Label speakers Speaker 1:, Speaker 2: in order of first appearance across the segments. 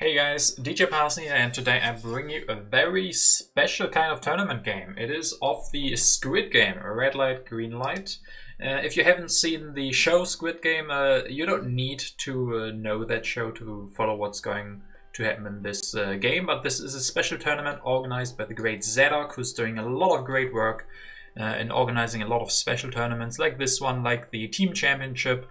Speaker 1: Hey guys, DJ Parson here, and today I bring you a very special kind of tournament game. It is of the Squid Game, red light, green light. If you haven't seen the show Squid Game, you don't need to know that show to follow what's going to happen in this game, but this is a special tournament organized by the great Zadok, who's doing a lot of great work in organizing a lot of special tournaments like this one, like the Team Championship.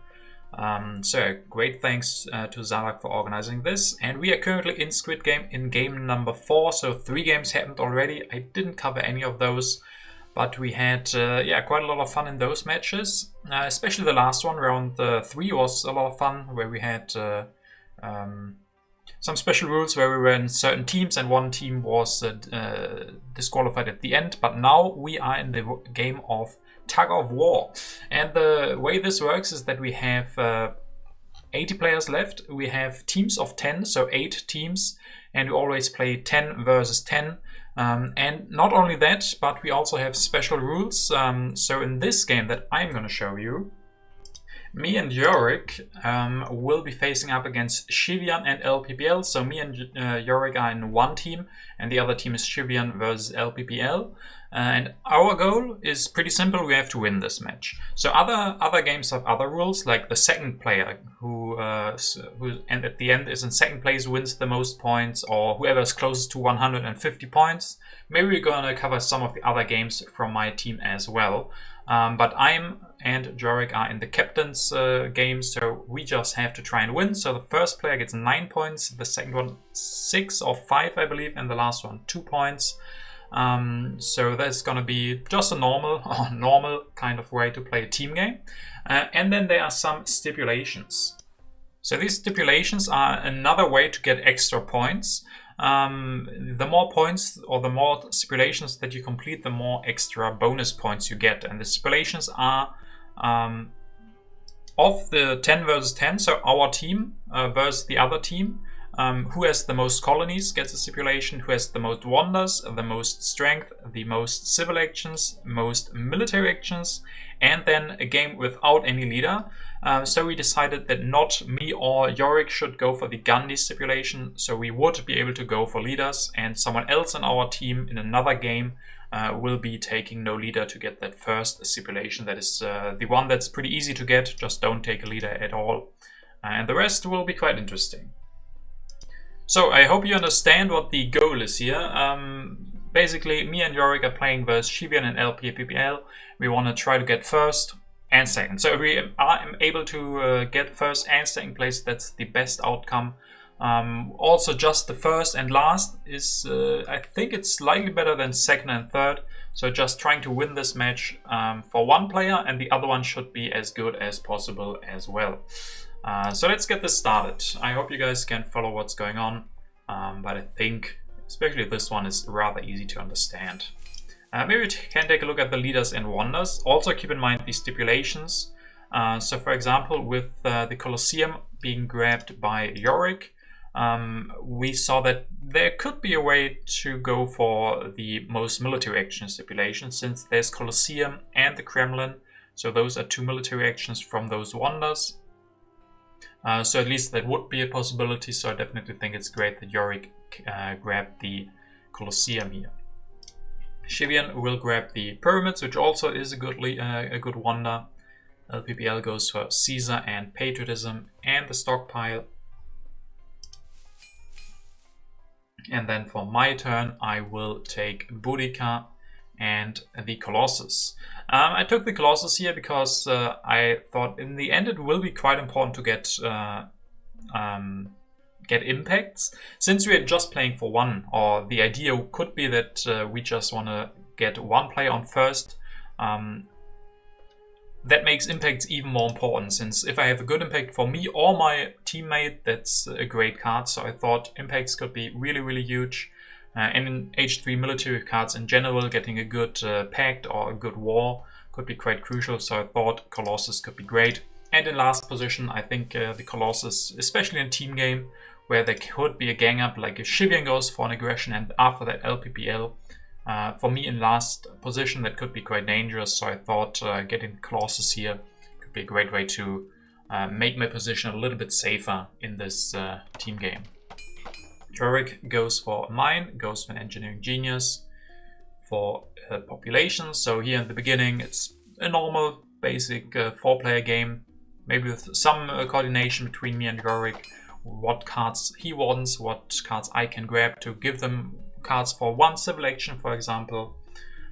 Speaker 1: So great thanks to Zadok for organizing this, and we are currently in Squid Game in game number 4, so 3 games happened already. I didn't cover any of those, but we had quite a lot of fun in those matches, especially the last one, round 3 was a lot of fun, where we had some special rules where we were in certain teams and one team was disqualified at the end, but now we are in the game of Tug of War, and the way this works is that we have 80 players left. We have teams of 10, so 8 teams, and we always play 10 versus 10. And not only that, but we also have special rules. So in this game that I'm going to show you, me and Yorick will be facing up against Shivian and LPPL. So me and Yorick are in one team, and the other team is Shivian versus LPPL. And our goal is pretty simple. We have to win this match. So other games have other rules, like the second player who and at the end is in second place wins the most points, or whoever is closest to 150 points. Maybe we're gonna cover some of the other games from my team as well. But I'm and Jorik are in the captain's game, so we just have to try and win. So the first player gets 9 points, the second one 6 or 5, I believe, and the last one 2 points. So that's gonna be just a normal kind of way to play a team game. And then there are some stipulations. So these stipulations are another way to get extra points. The more points or the more stipulations that you complete, the more extra bonus points you get. And the stipulations are of the 10 versus 10, so our team versus the other team. Who has the most colonies gets a stipulation, who has the most wonders, the most strength, the most civil actions, most military actions, and then a game without any leader. So we decided that not me or Yorick should go for the Gandhi stipulation, so we would be able to go for leaders, and someone else in our team in another game will be taking no leader to get that first stipulation. That is the one that's pretty easy to get, just don't take a leader at all. And the rest will be quite interesting. So I hope you understand what the goal is here. Basically, me and Yorick are playing versus Shivian and LPPL. We want to try to get first and second. So if we are able to get first and second place, that's the best outcome. Also, just the first and last is, I think it's slightly better than second and third. So just trying to win this match for one player, and the other one should be as good as possible as well. So let's get this started. I hope you guys can follow what's going on, but I think especially this one is rather easy to understand. Maybe we can take a look at the leaders and wonders. Also keep in mind the stipulations. So for example, with the Colosseum being grabbed by Yorick, we saw that there could be a way to go for the most military action stipulation, since there's Colosseum and the Kremlin. So those are 2 military actions from those wonders. So at least that would be a possibility, so I definitely think it's great that Yorick grabbed the Colosseum here. Shivian will grab the pyramids, which also is a good wonder. LPPL goes for Caesar and patriotism and the stockpile. And then for my turn, I will take Boudica and the Colossus. I took the Colossus here because I thought in the end it will be quite important to get impacts. Since we are just playing for one, or the idea could be that we just want to get one player on first, that makes impacts even more important, since if I have a good impact for me or my teammate, that's a great card. So I thought impacts could be really huge. And in H3 military cards in general, getting a good pact or a good war could be quite crucial, so I thought Colossus could be great. And in last position, I think the Colossus, especially in a team game, where there could be a gang up, like if Shivian goes for an aggression and after that LPPL, for me in last position, that could be quite dangerous, so I thought getting Colossus here could be a great way to make my position a little bit safer in this team game. Yorick goes for a mine, goes for an engineering genius, for population. So here in the beginning, it's a normal, basic 4-player game, maybe with some coordination between me and Yorick, what cards he wants, what cards I can grab to give them cards for one civil action, for example.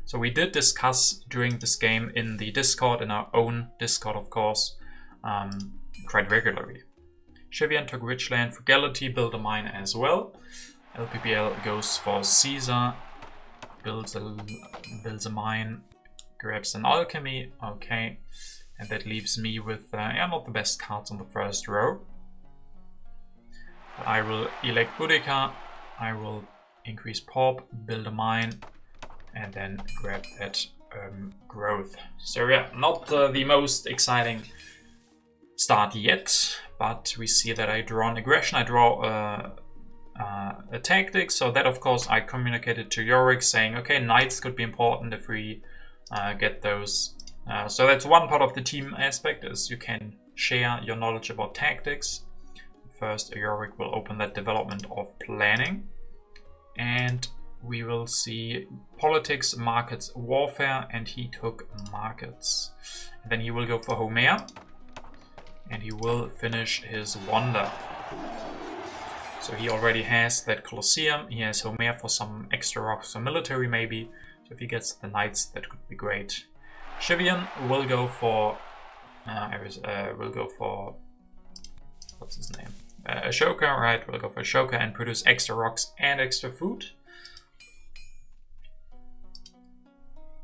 Speaker 1: So we did discuss during this game in the Discord, in our own Discord, of course, quite regularly. Shivian took Richland, Frugality, build a mine as well. LPPL goes for Caesar, builds a mine, grabs an alchemy, okay. And that leaves me with not the best cards on the first row. But I will elect Boudica, I will increase pop, build a mine, and then grab that growth. So yeah, not the most exciting start yet, but we see that I draw an aggression, I draw a tactic, so that of course I communicated to Yorick saying, okay, knights could be important if we get those. So that's one part of the team aspect, is you can share your knowledge about tactics. First, Yorick will open that development of planning, and we will see politics, markets, warfare, and he took markets. And then he will go for Homer. And he will finish his wonder. So he already has that Colosseum. He has Homer for some extra rocks or military maybe. So if he gets the knights, that could be great. Shivian will go for what's his name? Ashoka, right? We'll go for Ashoka and produce extra rocks and extra food.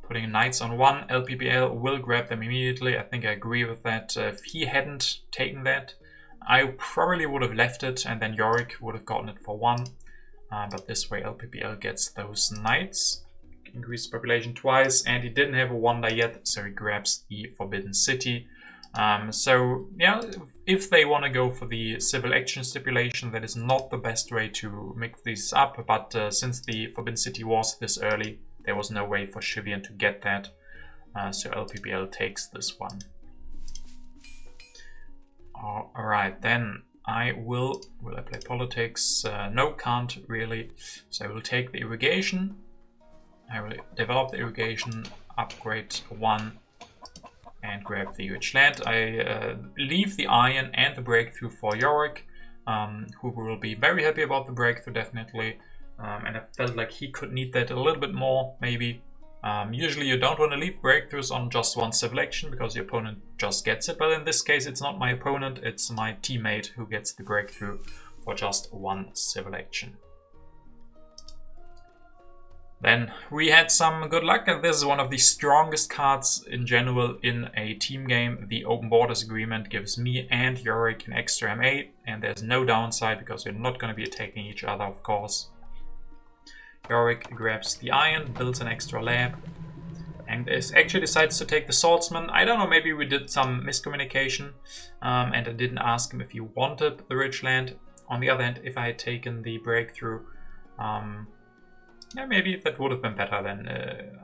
Speaker 1: Putting knights on one, LPPL will grab them immediately. I think I agree with that. If he hadn't taken that, I probably would have left it and then Yorick would have gotten it for one. But this way LPPL gets those knights. Increased population twice, and he didn't have a wonder yet, so he grabs the Forbidden City. So yeah, if they want to go for the civil action stipulation, that is not the best way to mix these up. But since the Forbidden City was this early, there was no way for Shivian to get that, so LPPL takes this one. Alright, then I will I play politics? No, can't really. So I will take the irrigation. I will develop the irrigation, upgrade one, and grab the huge land. I leave the iron and the breakthrough for Yorick, who will be very happy about the breakthrough, definitely. And I felt like he could need that a little bit more, maybe. Usually you don't want to leave breakthroughs on just one civil action because your opponent just gets it, but in this case it's not my opponent, it's my teammate who gets the breakthrough for just one civil action. Then we had some good luck, and this is one of the strongest cards in general in a team game. The Open Borders Agreement gives me and Yorick an extra MA, and there's no downside because we're not going to be attacking each other, of course. Yorick grabs the iron, builds an extra lab, and actually decides to take the swordsman. I don't know, maybe we did some miscommunication, and I didn't ask him if he wanted the rich land. On the other hand, if I had taken the breakthrough, yeah, maybe that would have been better then.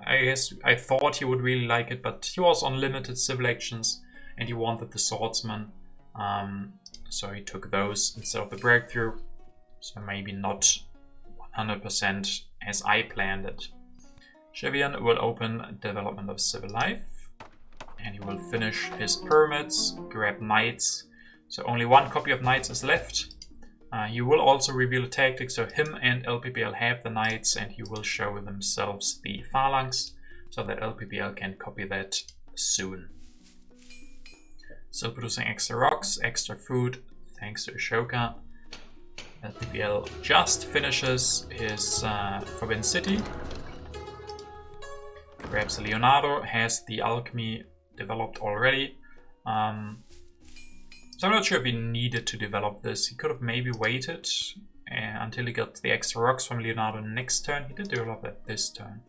Speaker 1: I guess I thought he would really like it, but he was on limited civil actions and he wanted the swordsman. So he took those instead of the breakthrough. So maybe not 100% as I planned it. Shivian will open development of civil life. And he will finish his pyramids, grab knights. So only one copy of knights is left. He will also reveal a tactic, so him and LPPL have the knights, and he will show themselves the phalanx, so that LPPL can copy that soon. Still producing extra rocks, extra food, thanks to Ashoka. LPPL just finishes his Forbidden City. Grabs Leonardo, has the alchemy developed already. So I'm not sure if he needed to develop this. He could have maybe waited until he got the extra rocks from Leonardo next turn. He did develop that this turn.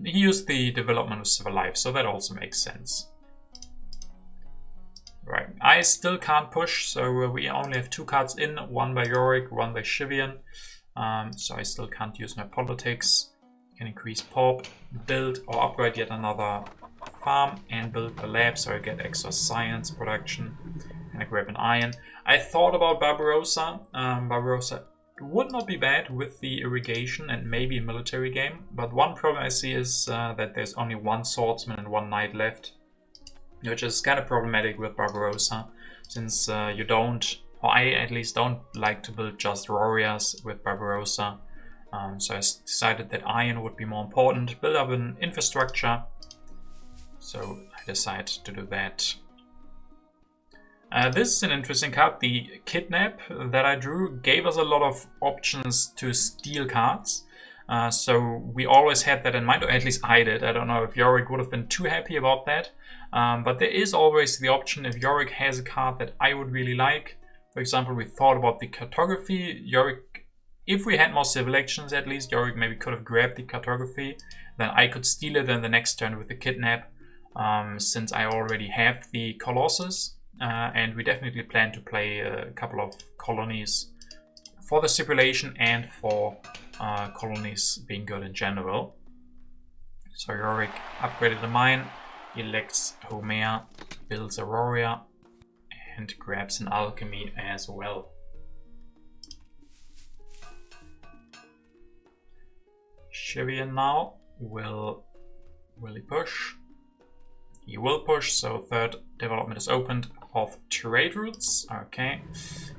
Speaker 1: He used the development of civil life, so that also makes sense. Right, I still can't push, so we only have two cards in, one by Yorick, one by Shivian. So I still can't use my politics. Can increase pop, build or upgrade yet another farm and build a lab, so I get extra science production. Can I grab an iron? I thought about Barbarossa. Barbarossa would not be bad with the irrigation and maybe a military game. But one problem I see is that there's only one swordsman and one knight left, which is kind of problematic with Barbarossa, since you don't, or I at least don't like to build just warriors with Barbarossa. So I decided that iron would be more important, build up an infrastructure. So I decided to do that. This is an interesting card. The Kidnap that I drew gave us a lot of options to steal cards. So we always had that in mind, or at least I did. I don't know if Yorick would have been too happy about that. But there is always the option if Yorick has a card that I would really like. For example, we thought about the cartography. Yorick, if we had more civil actions at least, Yorick maybe could have grabbed the cartography. Then I could steal it in the next turn with the Kidnap, since I already have the Colossus. And we definitely plan to play a couple of colonies for the stipulation and for colonies being good in general. So Yorick upgraded the mine, elects Homer, builds a warrior, and grabs an alchemy as well. Shivian now will he push? He will push, so third development is opened of trade routes. Okay,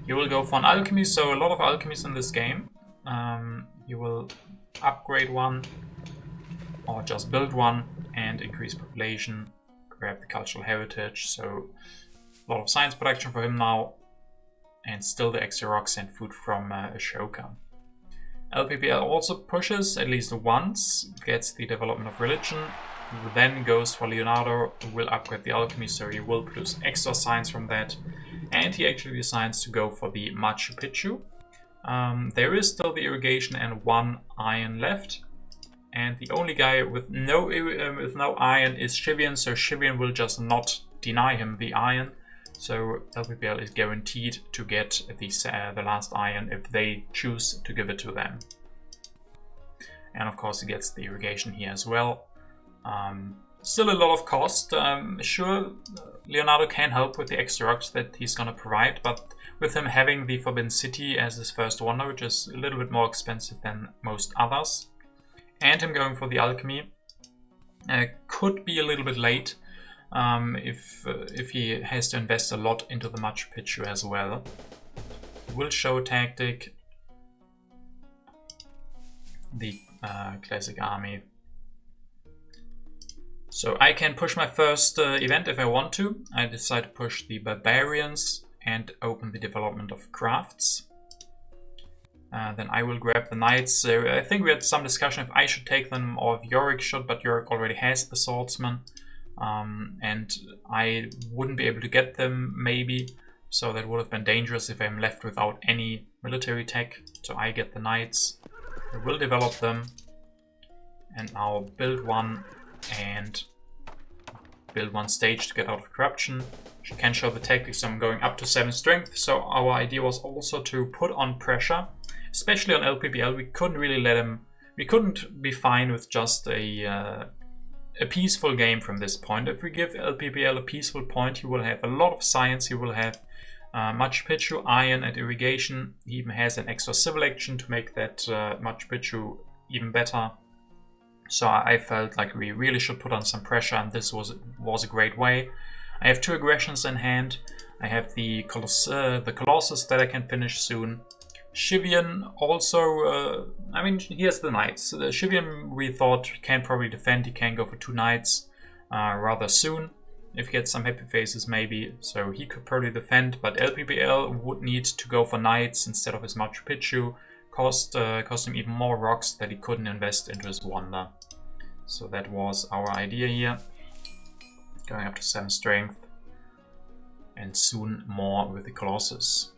Speaker 1: he will go for an alchemy, so a lot of alchemies in this game. You will upgrade one or just build one and increase population, grab the cultural heritage, so a lot of science production for him now, and still the extra rocks and food from Ashoka. LPPL also pushes at least once, gets the development of religion, then goes for Leonardo, who will upgrade the alchemy, so he will produce extra science from that, and he actually decides to go for the Machu Picchu. There is still the irrigation and one iron left, and the only guy with no iron is Shivian, so Shivian will just not deny him the iron, so LPPL is guaranteed to get the last iron if they choose to give it to them. And of course he gets the irrigation here as well. Still a lot of cost. Sure, Leonardo can help with the extra rocks that he's gonna provide, but with him having the Forbidden City as his first wonder, which is a little bit more expensive than most others, and him going for the alchemy, could be a little bit late if he has to invest a lot into the Machu Picchu as well. Will show tactic, the classic army. So I can push my first event if I want to. I decide to push the barbarians and open the development of crafts. Then I will grab the knights. I think we had some discussion if I should take them or if Yorick should, but Yorick already has the swordsman. And I wouldn't be able to get them maybe. So that would have been dangerous if I'm left without any military tech. So I get the knights. I will develop them. And now build one and build one stage to get out of corruption. She can show the tactics, so I'm going up to 7 strength. So our idea was also to put on pressure, especially on LPPL. We couldn't really let him, we couldn't be fine with just a peaceful game from this point. If we give LPPL a peaceful point, he will have a lot of science, he will have Machu Picchu, iron and irrigation. He even has an extra civil action to make that Machu Picchu even better. So I felt like we really should put on some pressure, and this was a great way. I have 2 aggressions in hand. I have the Colossus that I can finish soon. Shivian also, I mean, he has the knights. Shivian we thought can probably defend. He can go for 2 knights rather soon. If he gets some happy faces maybe, so he could probably defend. But LPPL would need to go for knights instead of his Machu Picchu. Cost him even more rocks that he couldn't invest into his wonder. So that was our idea here. Going up to 7 strength. And soon more with the Colossus.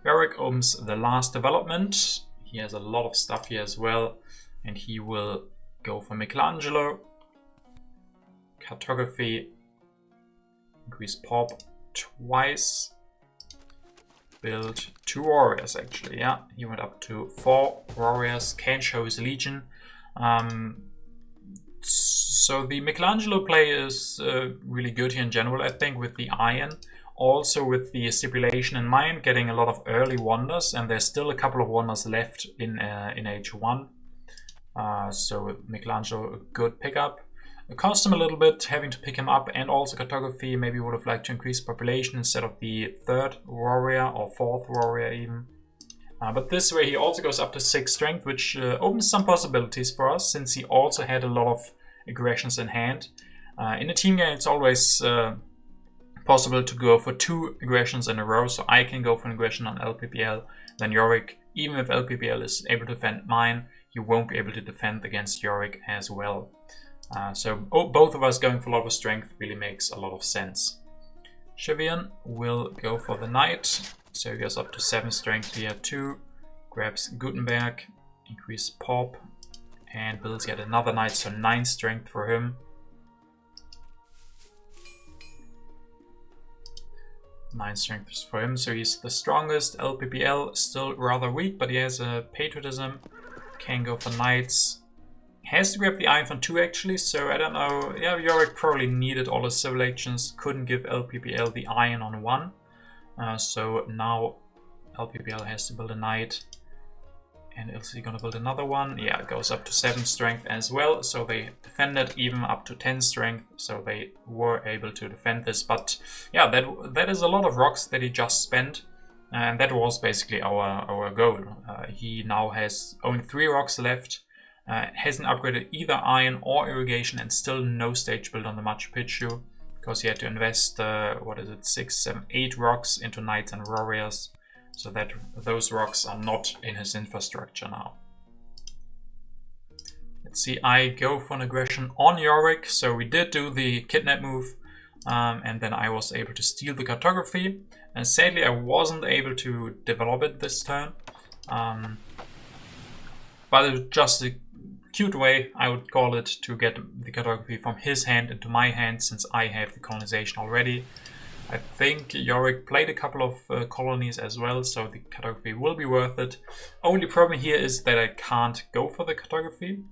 Speaker 1: Yorick opens the last development. He has a lot of stuff here as well. And he will go for Michelangelo. Cartography. Increase pop twice. Build 2 warriors actually, yeah. He went up to 4 warriors, can show his legion. So the Michelangelo play is really good here in general, I think, with the iron. Also with the stipulation in mind, getting a lot of early wonders, and there's still a couple of wonders left in H1. So Michelangelo, a good pickup. It cost him a little bit having to pick him up, and also cartography. Maybe would have liked to increase population instead of the 3rd warrior or 4th warrior even. But this way he also goes up to 6 strength, which opens some possibilities for us, since he also had a lot of aggressions in hand. In a team game it's always possible to go for 2 aggressions in a row, so I can go for an aggression on LPPL, then Yorick. Even if LPPL is able to defend mine, you won't be able to defend against Yorick as well. So both of us going for a lot of strength really makes a lot of sense. Shivian will go for the knight. So he goes up to 7 strength here too, grabs Gutenberg, increase pop, and builds yet another knight, so 9 strength for him. 9 strength is for him, so he's the strongest. LPPL still rather weak, but he has a patriotism, can go for knights. Has to grab the iron from 2 actually, so I don't know. Yeah, Yorick probably needed all his civil actions, couldn't give LPPL the iron on 1. So now LPPL has to build a knight. And is he gonna build another one? Yeah, it goes up to 7 strength as well. So they defended even up to 10 strength. So they were able to defend this. But yeah, that is a lot of rocks that he just spent. And that was basically our goal. He now has only 3 rocks left. Hasn't upgraded either iron or irrigation, and still no stage build on the Machu Picchu. Because he had to invest, 6, 7, 8 rocks into knights and warriors, so that those rocks are not in his infrastructure now. Let's see, I go for an aggression on Yorick, so we did do the kidnap move, and then I was able to steal the cartography, and sadly I wasn't able to develop it this turn, but it was just a cute way, I would call it, to get the cartography from his hand into my hand, since I have the colonization already. I think Yorick played a couple of colonies as well, so the cartography will be worth it. Only problem here is that I can't go for the cartography.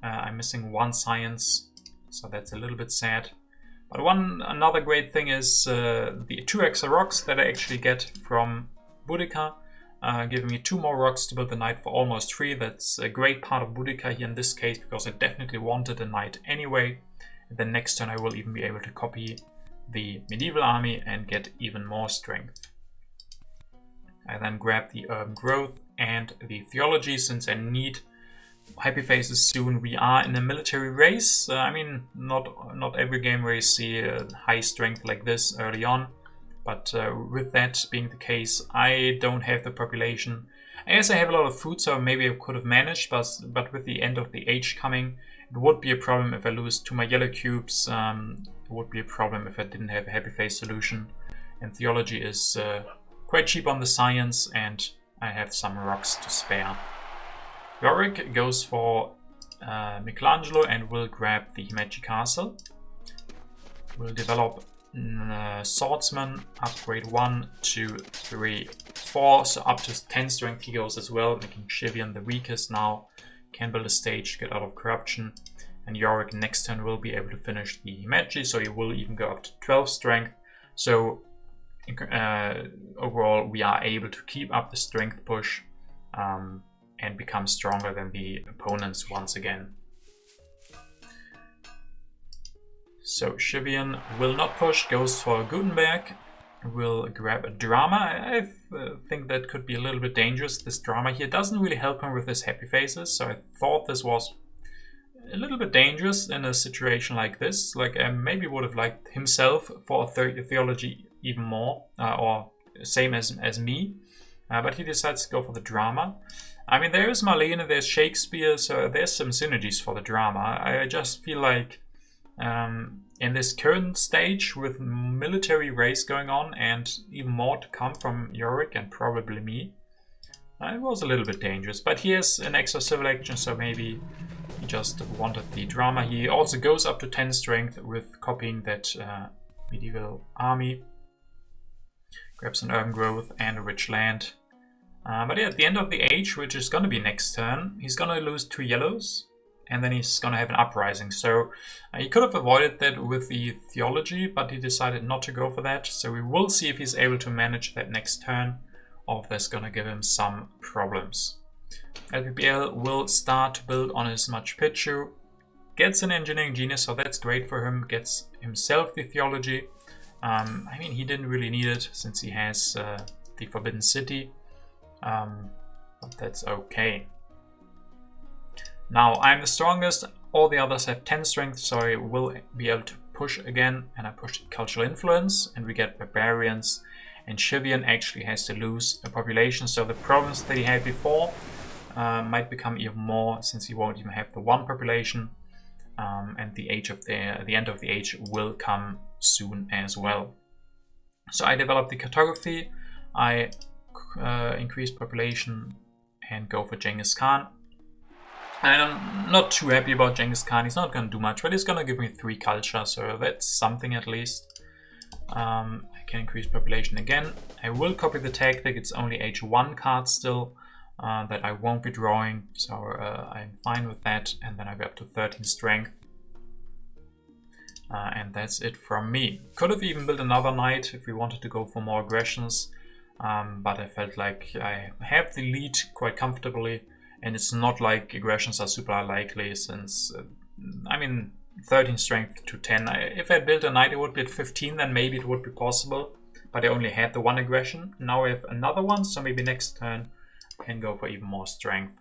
Speaker 1: I'm missing 1 science, so that's a little bit sad. But another great thing is the 2 extra rocks that I actually get from Boudica. Giving me 2 more rocks to build the knight for almost 3. That's a great part of Boudica here in this case, because I definitely wanted a knight anyway. And then next turn I will even be able to copy the medieval army and get even more strength. I then grab the urban growth and the theology, since I need happy faces soon. We are in a military race. I mean, not every game where you see high strength like this early on. But with that being the case, I don't have the population. I guess I have a lot of food, so maybe I could have managed, but with the end of the age coming, it would be a problem if I lose 2 my yellow cubes. It would be a problem if I didn't have a happy face solution. And theology is quite cheap on the science, and I have some rocks to spare. Yorick goes for Michelangelo and will grab the Himeji Castle. We'll develop Swordsman, upgrade 1, 2, 3, 4, so up to 10 strength he goes as well, making Shivian the weakest now. Can build a stage, get out of corruption, and Yorick next turn will be able to finish the Himeji, so he will even go up to 12 strength. So overall we are able to keep up the strength push and become stronger than the opponents once again. So Shivian will not push, goes for Gutenberg, will grab a drama. I think that could be a little bit dangerous. This drama here doesn't really help him with his happy faces, so I thought this was a little bit dangerous in a situation like this. Like I maybe would have liked himself for a theology even more, or same as me, but he decides to go for the drama. I mean, there is Marlene, there's Shakespeare, so there's some synergies for the drama. I just feel like in this current stage with military race going on and even more to come from Yorick and probably me, it was a little bit dangerous, but he has an extra civil action, so maybe he just wanted the drama. He also goes up to 10 strength with copying that medieval army, grabs an urban growth and a rich land. But yeah, at the end of the age, which is going to be next turn, he's going to lose 2 yellows. and then he's gonna have an uprising. So he could have avoided that with the theology, but he decided not to go for that. So we will see if he's able to manage that next turn, or if that's gonna give him some problems. LPPL will start to build on his Machu Picchu, gets an engineering genius, so that's great for him, gets himself the theology. I mean, he didn't really need it since he has the Forbidden City, but that's okay. Now I'm the strongest, all the others have 10 strength, so I will be able to push again, and I push cultural influence, and we get barbarians, and Shivian actually has to lose a population, so the problems that he had before might become even more, since he won't even have the 1 population, and the end of the age will come soon as well. So I developed the cartography, I increase population and go for Genghis Khan. And I'm not too happy about Genghis Khan. He's not going to do much, but he's going to give me 3 culture, so that's something at least. I can increase population again. I will copy the tactic. It's only H1 cards still that I won't be drawing, so I'm fine with that. And then I go up to 13 strength. And that's it from me. Could have even built another knight if we wanted to go for more aggressions, but I felt like I have the lead quite comfortably. And it's not like aggressions are super likely, since, I mean, 13 strength to 10. If I built a knight, it would be at 15, then maybe it would be possible. But I only had the 1 aggression. Now I have another one, so maybe next turn I can go for even more strength.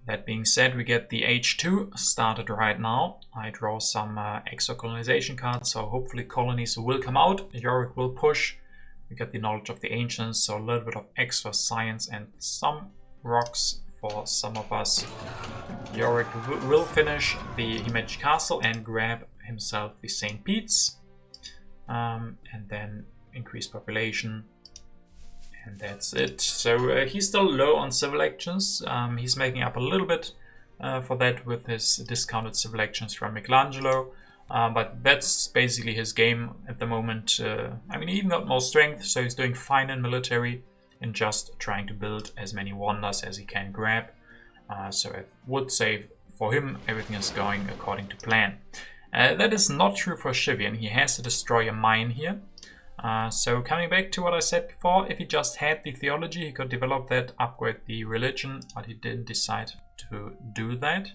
Speaker 1: That being said, we get the H2 started right now. I draw some extra colonization cards, so hopefully colonies will come out. Yorick will push. We get the knowledge of the ancients, so a little bit of extra science and some rocks for some of us. Yorick will finish the Himeji Castle and grab himself the St. Pete's, and then increase population, and that's it. So he's still low on civil actions. He's making up a little bit for that with his discounted civil actions from Michelangelo. But that's basically his game at the moment. I mean, he even got more strength, so he's doing fine in military and just trying to build as many wonders as he can grab. So I would say for him, everything is going according to plan. That is not true for Shivian. He has to destroy a mine here. So coming back to what I said before, if he just had the theology, he could develop that, upgrade the religion, but he didn't decide to do that.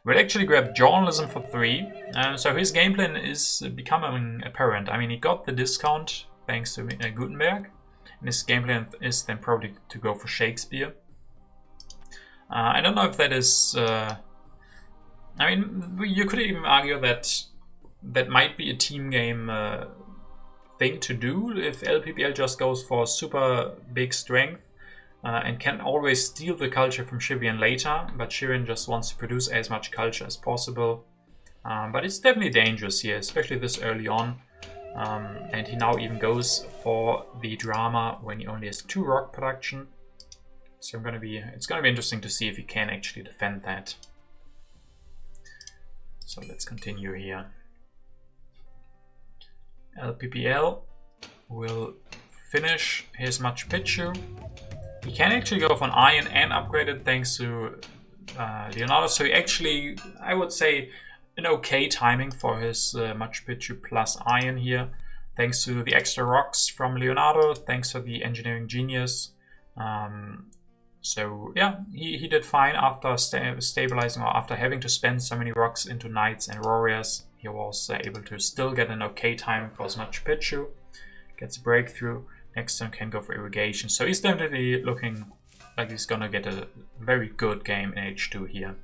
Speaker 1: We'll actually grab journalism for 3. So his game plan is becoming apparent. I mean, he got the discount thanks to Gutenberg, and his game plan is then probably to go for Shakespeare. I don't know if that is... I mean, you could even argue that that might be a team game thing to do if LPPL just goes for super big strength. And can always steal the culture from Shivian later, but Shivian just wants to produce as much culture as possible. But it's definitely dangerous here, especially this early on. And he now even goes for the drama when he only has 2 rock production. So it's gonna be interesting to see if he can actually defend that. So let's continue here. LPPL will finish his Machu Picchu. He can actually go for an iron and upgrade it thanks to Leonardo. So he actually, I would say, an okay timing for his Machu Picchu plus iron here. Thanks to the extra rocks from Leonardo, thanks to the engineering genius. So yeah, he did fine after stabilizing, or after having to spend so many rocks into knights and warriors. He was able to still get an okay time for his Machu Picchu. Gets a breakthrough. Next turn can go for irrigation. So he's definitely looking like he's gonna get a very good game in H2 here.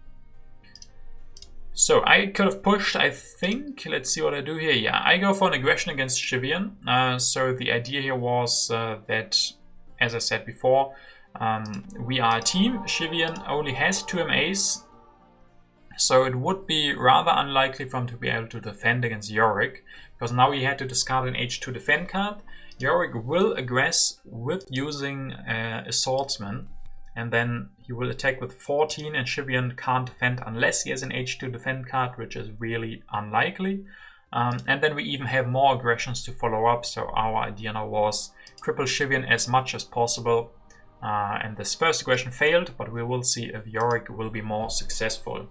Speaker 1: So I could have pushed, I think. Let's see what I do here. Yeah, I go for an aggression against Shivian. So the idea here was that, as I said before, we are a team. Shivian only has 2 MAs. So it would be rather unlikely for him to be able to defend against Yorick, because now he had to discard an H2 defend card. Yorick will aggress with using a swordsman, and then he will attack with 14, and Shivian can't defend unless he has an H2 defend card, which is really unlikely. And then we even have more aggressions to follow up, so our idea now was cripple Shivian as much as possible, And this first aggression failed, but we will see if Yorick will be more successful.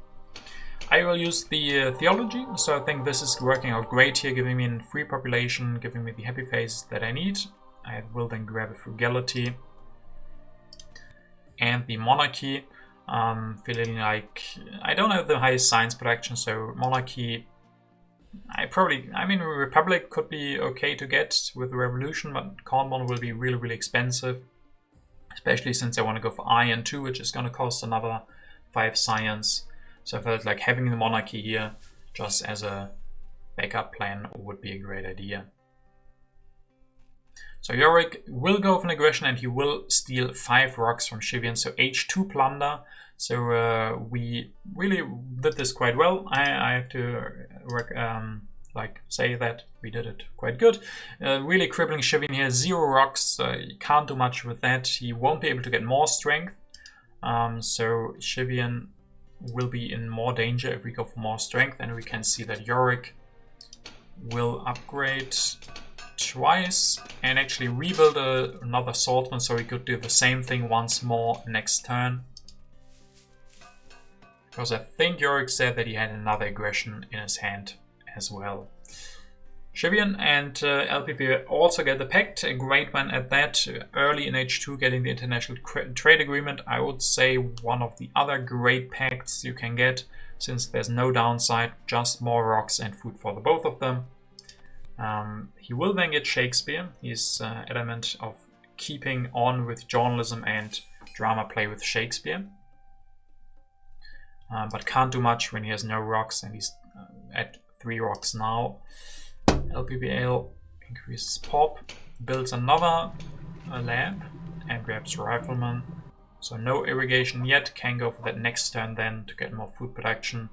Speaker 1: I will use the theology, so I think this is working out great here, giving me a free population, giving me the happy face that I need. I will then grab a frugality and the monarchy. Feeling like I don't have the highest science production, so monarchy, I mean Republic could be okay to get with the revolution, but Cornbon will be really, really expensive, especially since I want to go for Iron 2, which is going to cost another 5 science. So I felt like having the monarchy here just as a backup plan would be a great idea. So Yorick will go for an aggression and he will steal 5 rocks from Shivian, so H2 plunder. So we really did this quite well. I have to say that we did it quite good. Really crippling Shivian here, 0 rocks, you can't do much with that. He won't be able to get more strength. So Shivian will be in more danger if we go for more strength, and we can see that Yorick will upgrade twice and actually rebuild another swordsman, so he could do the same thing once more next turn. Because I think Yorick said that he had another aggression in his hand as well. Shivian and LPP also get the pact, a great one at that, early in H2 getting the international trade agreement. I would say one of the other great pacts you can get, since there's no downside, just more rocks and food for the both of them. He will then get Shakespeare, his element of keeping on with journalism and drama play with Shakespeare. But can't do much when he has no rocks, and he's at 3 rocks now. LPBL increases pop, builds another lab, and grabs Rifleman. So no irrigation yet, can go for that next turn then to get more food production.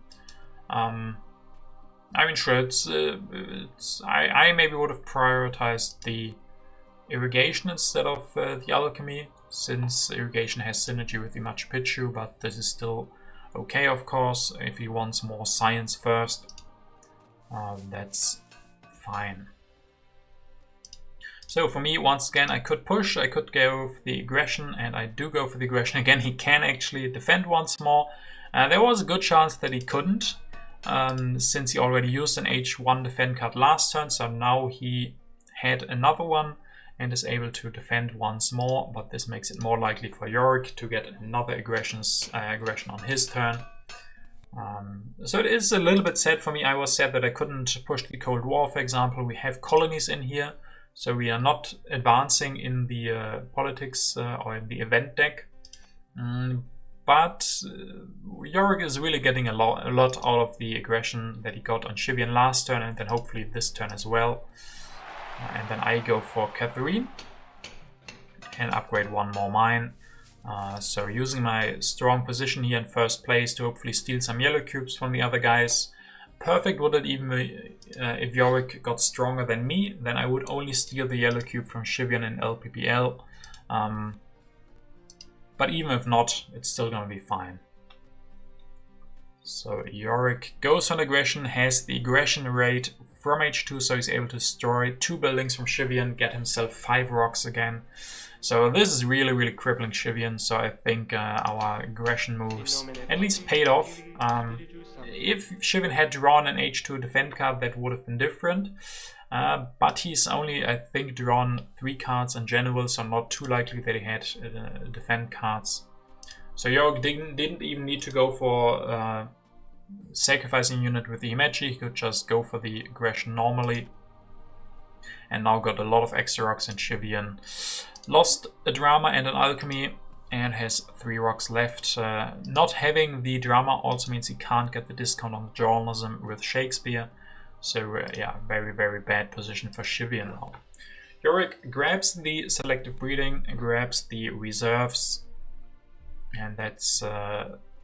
Speaker 1: I mean, sure, I maybe would have prioritized the irrigation instead of the alchemy, since irrigation has synergy with the Machu Picchu, but this is still okay, of course. If he wants more science first, that's fine. So for me, once again, I could push, I could go for the aggression, and I do go for the aggression again. He can actually defend once more. There was a good chance that he couldn't, since he already used an H1 defend card last turn, so now he had another one and is able to defend once more, but this makes it more likely for Yorick to get another aggression on his turn. So it is a little bit sad for me. I was sad that I couldn't push the Cold War, for example. We have colonies in here, so we are not advancing in the politics or in the event deck. But Yorick is really getting a lot out of the aggression that he got on Shivian last turn, and then hopefully this turn as well. And then I go for Catherine and upgrade 1 more mine. So using my strong position here in first place to hopefully steal some yellow cubes from the other guys. Perfect would it even be if Yorick got stronger than me, then I would only steal the yellow cube from Shivian and LPPL. But even if not, it's still going to be fine. So Yorick goes on aggression, has the aggression rate from H2, so he's able to destroy 2 buildings from Shivian, get himself 5 rocks again. So this is really, really crippling Shivian, so I think our aggression moves at least paid off. If Shivian had drawn an H2 defend card, that would have been different. But he's only, I think, drawn 3 cards in general, so not too likely that he had defend cards. So Yorick didn't even need to go for sacrificing unit with the Himeji. He could just go for the aggression normally. And now got a lot of extra rocks in Shivian. Lost a drama and an alchemy and has 3 rocks left. Not having the drama also means he can't get the discount on journalism with Shakespeare. So yeah, very, very bad position for Shivian now. Yorick grabs the selective breeding, grabs the reserves, and that's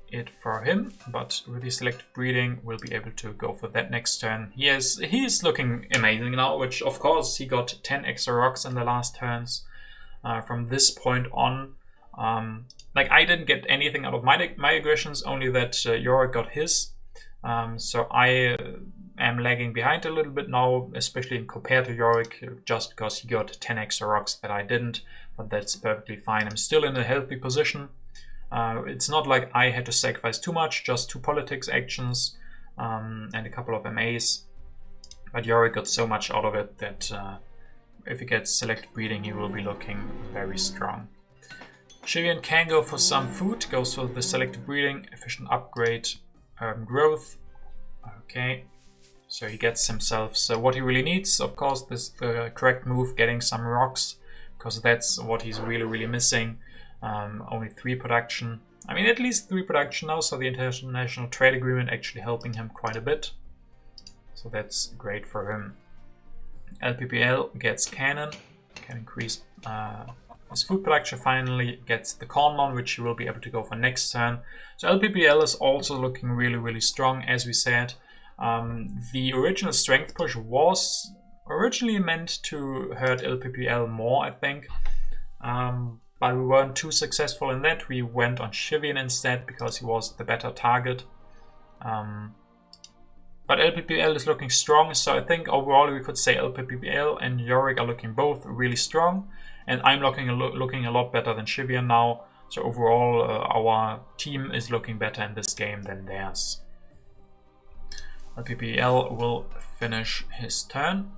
Speaker 1: it for him. But with the selective breeding, we'll be able to go for that next turn. He is looking amazing now, which of course he got 10 extra rocks in the last turns. From this point on, like I didn't get anything out of my aggressions, only that Yorick got his. So I am lagging behind a little bit now, especially compared to Yorick, just because he got 10 extra rocks that I didn't, but that's perfectly fine. I'm still in a healthy position. It's not like I had to sacrifice too much, just 2 politics actions and a couple of MAs. But Yorick got so much out of it that if he gets selective breeding, he will be looking very strong. Shivian can go for some food, goes for the selective breeding, efficient upgrade, growth. Okay, so he gets himself so what he really needs. Of course, this is the correct move, getting some rocks, because that's what he's really missing. Only 3 production. I mean, at least 3 production now, so the international trade agreement actually helping him quite a bit. So that's great for him. LPPL gets cannon, can increase his food production, finally gets the cornmon, which he will be able to go for next turn. So LPPL is also looking really strong, as we said. The original strength push was originally meant to hurt LPPL more, I think. But we weren't too successful in that. We went on Shivian instead because he was the better target. But LPPL is looking strong, so I think overall we could say LPPL and Yorick are looking both really strong. And I'm looking a lot better than Shivian now. So overall our team is looking better in this game than theirs. LPPL will finish his turn.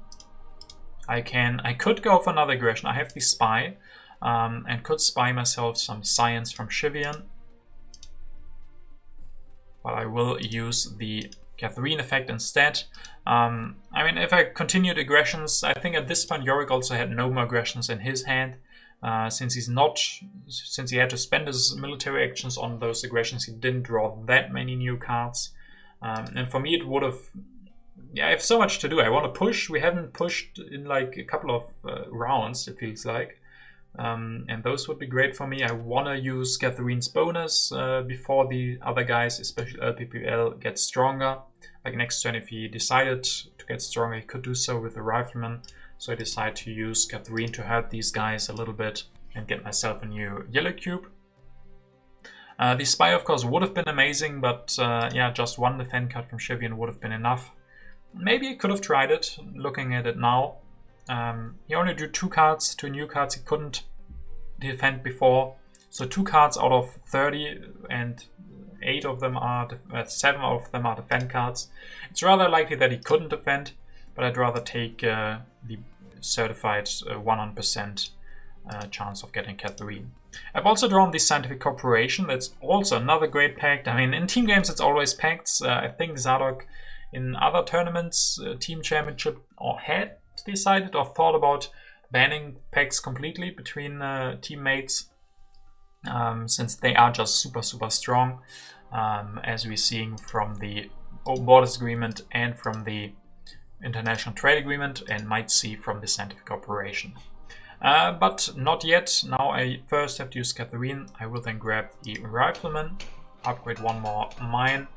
Speaker 1: I could go for another aggression. I have the spy and could spy myself some science from Shivian. But I will use the Catherine effect instead. I mean, if I continued aggressions, I think at this point Yorick also had no more aggressions in his hand. Since he had to spend his military actions on those aggressions, he didn't draw that many new cards. And for me it would have... Yeah, I have so much to do. I want to push. We haven't pushed in like a couple of rounds, it feels like. And those would be great for me. I want to use Catherine's bonus before the other guys, especially LPPL, get stronger. Like next turn, if he decided to get stronger, he could do so with the Rifleman. So I decided to use Catherine to hurt these guys a little bit and get myself a new yellow cube. The Spy, of course, would have been amazing, but yeah, just 1 defend card from Shivian would have been enough. Maybe I could have tried it, looking at it now. He only drew 2 cards, 2 new cards he couldn't defend before. So 2 cards out of 30 and 8 of them are 7 of them are defend cards. It's rather likely that he couldn't defend, but I'd rather take the certified 100% chance of getting Catherine. I've also drawn the Scientific Corporation. That's also another great pact. I mean, in team games it's always pacts. I think Zadok in other tournaments, team championship, or had decided or thought about banning pacts completely between teammates, since they are just super strong, as we're seeing from the Open Borders Agreement and from the International Trade Agreement, and might see from the Scientific Corporation. But not yet. Now I first have to use Catherine. I will then grab the Rifleman, upgrade 1 more mine,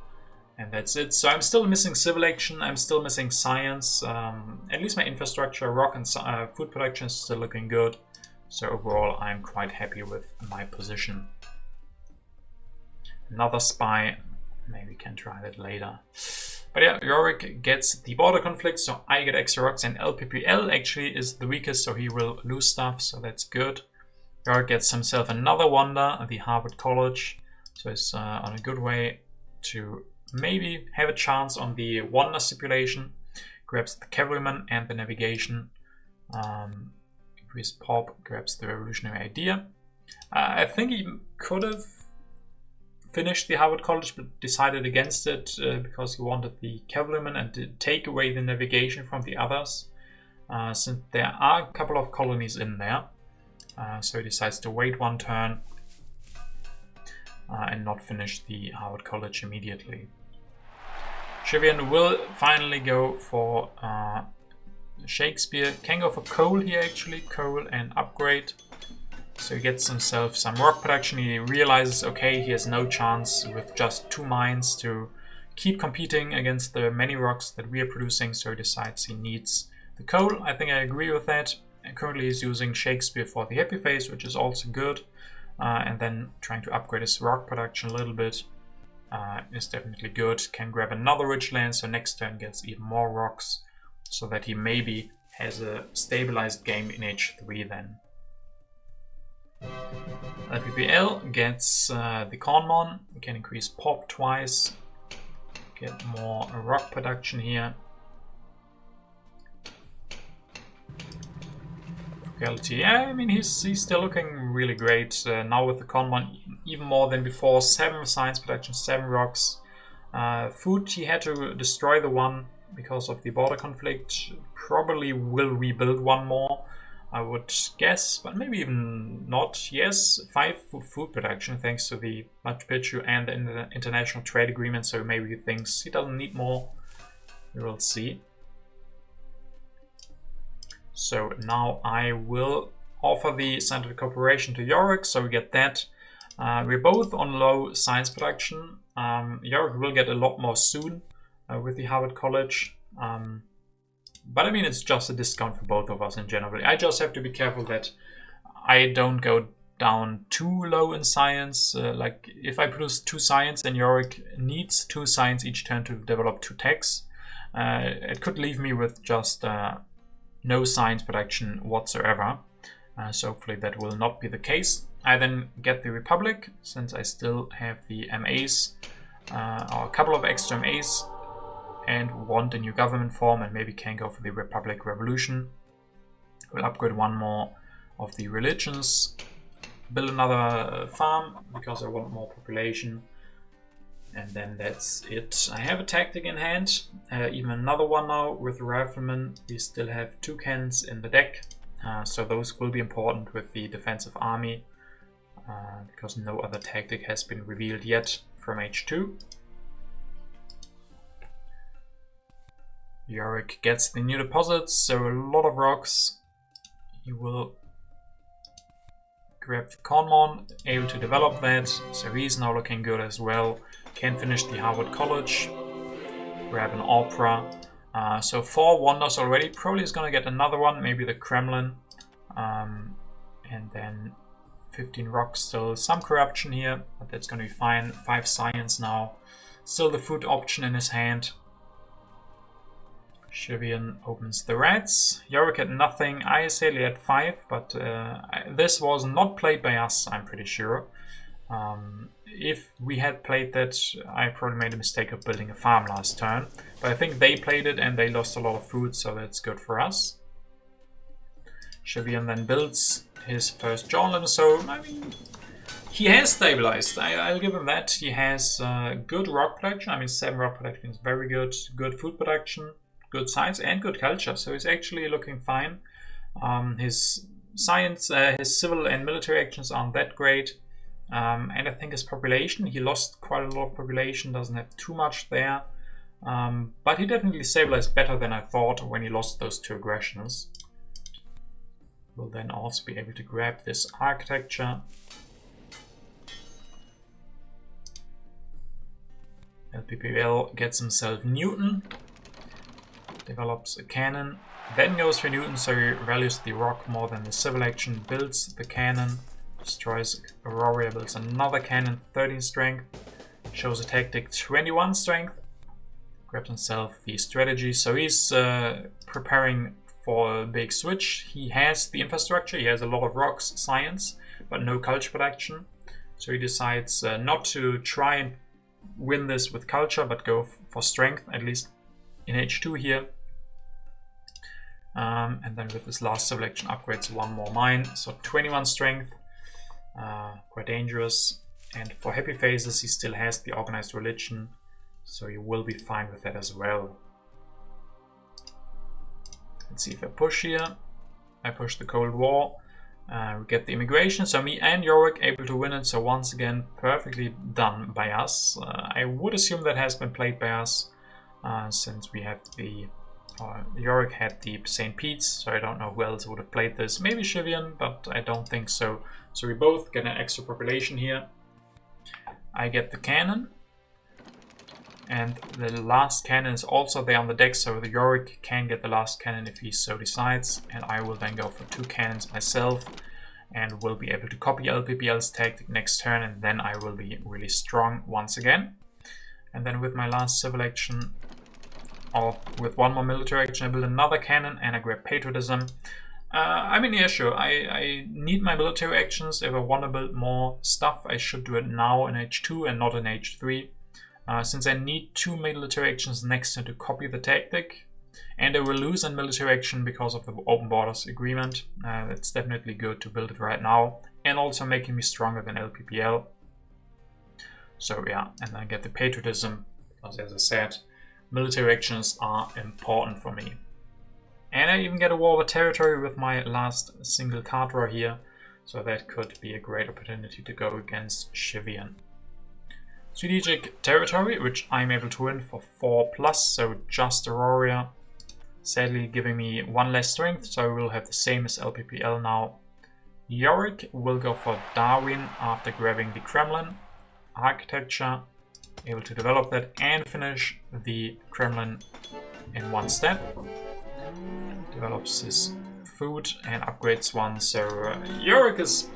Speaker 1: and that's it. So I'm still missing civil action, I'm still missing science. At least my infrastructure, rock and food production is still looking good. So overall I'm quite happy with my position. Another spy, maybe we can try that later. But yeah, Yorick gets the border conflict, so I get extra rocks, and LPPL actually is the weakest, so he will lose stuff, so that's good. Yorick gets himself another wonder at the Harvard College, so he's on a good way to maybe have a chance on the wonder stipulation. Grabs the cavalryman and the navigation. Increase pop, grabs the revolutionary idea. I think he could have finished the Harvard College, but decided against it because he wanted the cavalryman and to take away the navigation from the others, since there are a couple of colonies in there. So he decides to wait 1 turn and not finish the Harvard College immediately. Shivian will finally go for Shakespeare. Can go for coal here actually, coal and upgrade. So he gets himself some rock production. He realizes, okay, he has no chance with just 2 mines to keep competing against the many rocks that we are producing, so he decides he needs the coal. I think I agree with that. And currently he's using Shakespeare for the happy face, which is also good. And then trying to upgrade his rock production a little bit. is definitely good. Can grab another rich land, so next turn gets even more rocks, so that he maybe has a stabilized game in H3 then. LPPL gets the Cornmon, can increase pop twice, get more rock production here. Yeah, I mean he's still looking really great now with the Conmon, even more than before. 7 science production, 7 rocks. Food, he had to destroy the one because of the border conflict. Probably will rebuild one more, I would guess, but maybe even not. Yes, 5 food production thanks to the Machu Picchu and the international trade agreement, so maybe he thinks he doesn't need more. We will see. So now I will offer the scientific cooperation to Yorick, so we get that. We're both on low science production. Yorick will get a lot more soon with the Harvard College. But I mean, it's just a discount for both of us in general. I just have to be careful that I don't go down too low in science. Like if I produce 2 science and Yorick needs 2 science each turn to develop 2 techs, it could leave me with just no science production whatsoever. So hopefully that will not be the case. I then get the Republic, since I still have the MAs, or a couple of extra MAs, and want a new government form, and maybe can go for the Republic Revolution. We'll upgrade one more of the religions, build another farm because I want more population, and then that's it. I have a tactic in hand, even another one now with the riflemen. We still have 2 cannons in the deck, so those will be important with the defensive army, because no other tactic has been revealed yet from H2. Yorick gets the new deposits, so a lot of rocks. He will grab the Conmon, able to develop that, so he's now looking good as well. Can finish the Harvard College, grab an Opera. So 4 wonders already, probably is going to get another one, maybe the Kremlin. And then 15 rocks, still some corruption here, but that's going to be fine. 5 science now, still the food option in his hand. Shivian opens the reds. Yorick had nothing. ISL had 5, but this was not played by us, I'm pretty sure. If we had played that, I probably made a mistake of building a farm last turn. But I think they played it and they lost a lot of food, so that's good for us. Shivian then builds his first gauntlet, so I mean, he has stabilized. I'll give him that. He has good rock production. I mean, 7 rock production is very good. Good food production, good science, and good culture. So he's actually looking fine. His science, his civil and military actions aren't that great. And I think his population, he lost quite a lot of population, doesn't have too much there. But he definitely stabilized better than I thought when he lost those 2 aggressions. We'll then also be able to grab this architecture. LPPL gets himself Newton, develops a cannon, then goes for Newton, so he values the rock more than the civil action, builds the cannon, destroys Aurora, builds another cannon, 13 strength, shows a tactic, 21 strength, grabs himself the strategy, so he's preparing for a big switch. He has the infrastructure, he has a lot of rocks, science, but no culture production, so he decides not to try and win this with culture, but go for strength, at least in H2 here. And then with this last civil action upgrades 1 more mine, so 21 strength, quite dangerous. And for happy phases he still has the organized religion, so he will be fine with that as well. Let's see if I push here. I push the Cold War. We get the immigration, so me and Yorick able to win it, so once again perfectly done by us. I would assume that has been played by us, since we have the Yorick had the St. Pete's, so I don't know who else would have played this. Maybe Shivian, but I don't think so. So we both get an extra population here. I get the cannon, and the last cannon is also there on the deck, so the Yorick can get the last cannon if he so decides, and I will then go for 2 cannons myself, and will be able to copy LPPL's tactic next turn, and then I will be really strong once again. And then with my last civil action, or with one more military action, I build another cannon and I grab patriotism. I mean, yeah, sure, I need my military actions. If I want to build more stuff, I should do it now in H2 and not in H3. Since I need 2 military actions next to copy the tactic, and I will lose in military action because of the open borders agreement. It's definitely good to build it right now, and also making me stronger than LPPL. So yeah, and I get the patriotism, because as I said, military actions are important for me. And I even get a war over territory with my last single card draw here, so that could be a great opportunity to go against Shivian. Strategic territory, which I'm able to win for 4+, so just Aurora. Sadly giving me 1 less strength, so I will have the same as LPPL now. Yorick will go for Darwin after grabbing the Kremlin. Architecture, able to develop that and finish the Kremlin in 1 step. Develops his food and upgrades 1, so Yorick is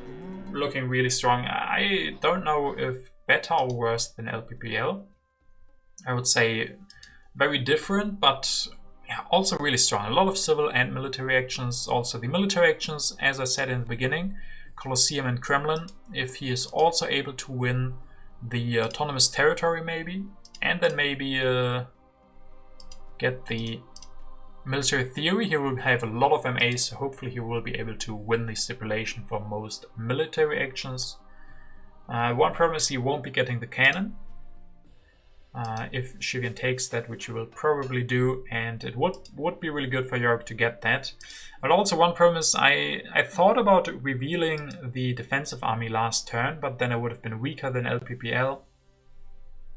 Speaker 1: looking really strong. I don't know if better or worse than LPPL. I would say very different, but yeah, also really strong. A lot of civil and military actions. Also the military actions, as I said in the beginning, Colosseum and Kremlin. If he is also able to win the autonomous territory maybe, and then maybe get the military theory, he will have a lot of MAs, so hopefully he will be able to win the stipulation for most military actions. One problem is he won't be getting the cannon. If Shivian takes that, which he will probably do, and it would be really good for York to get that. But also one problem is I thought about revealing the defensive army last turn, but then I would have been weaker than LPPL,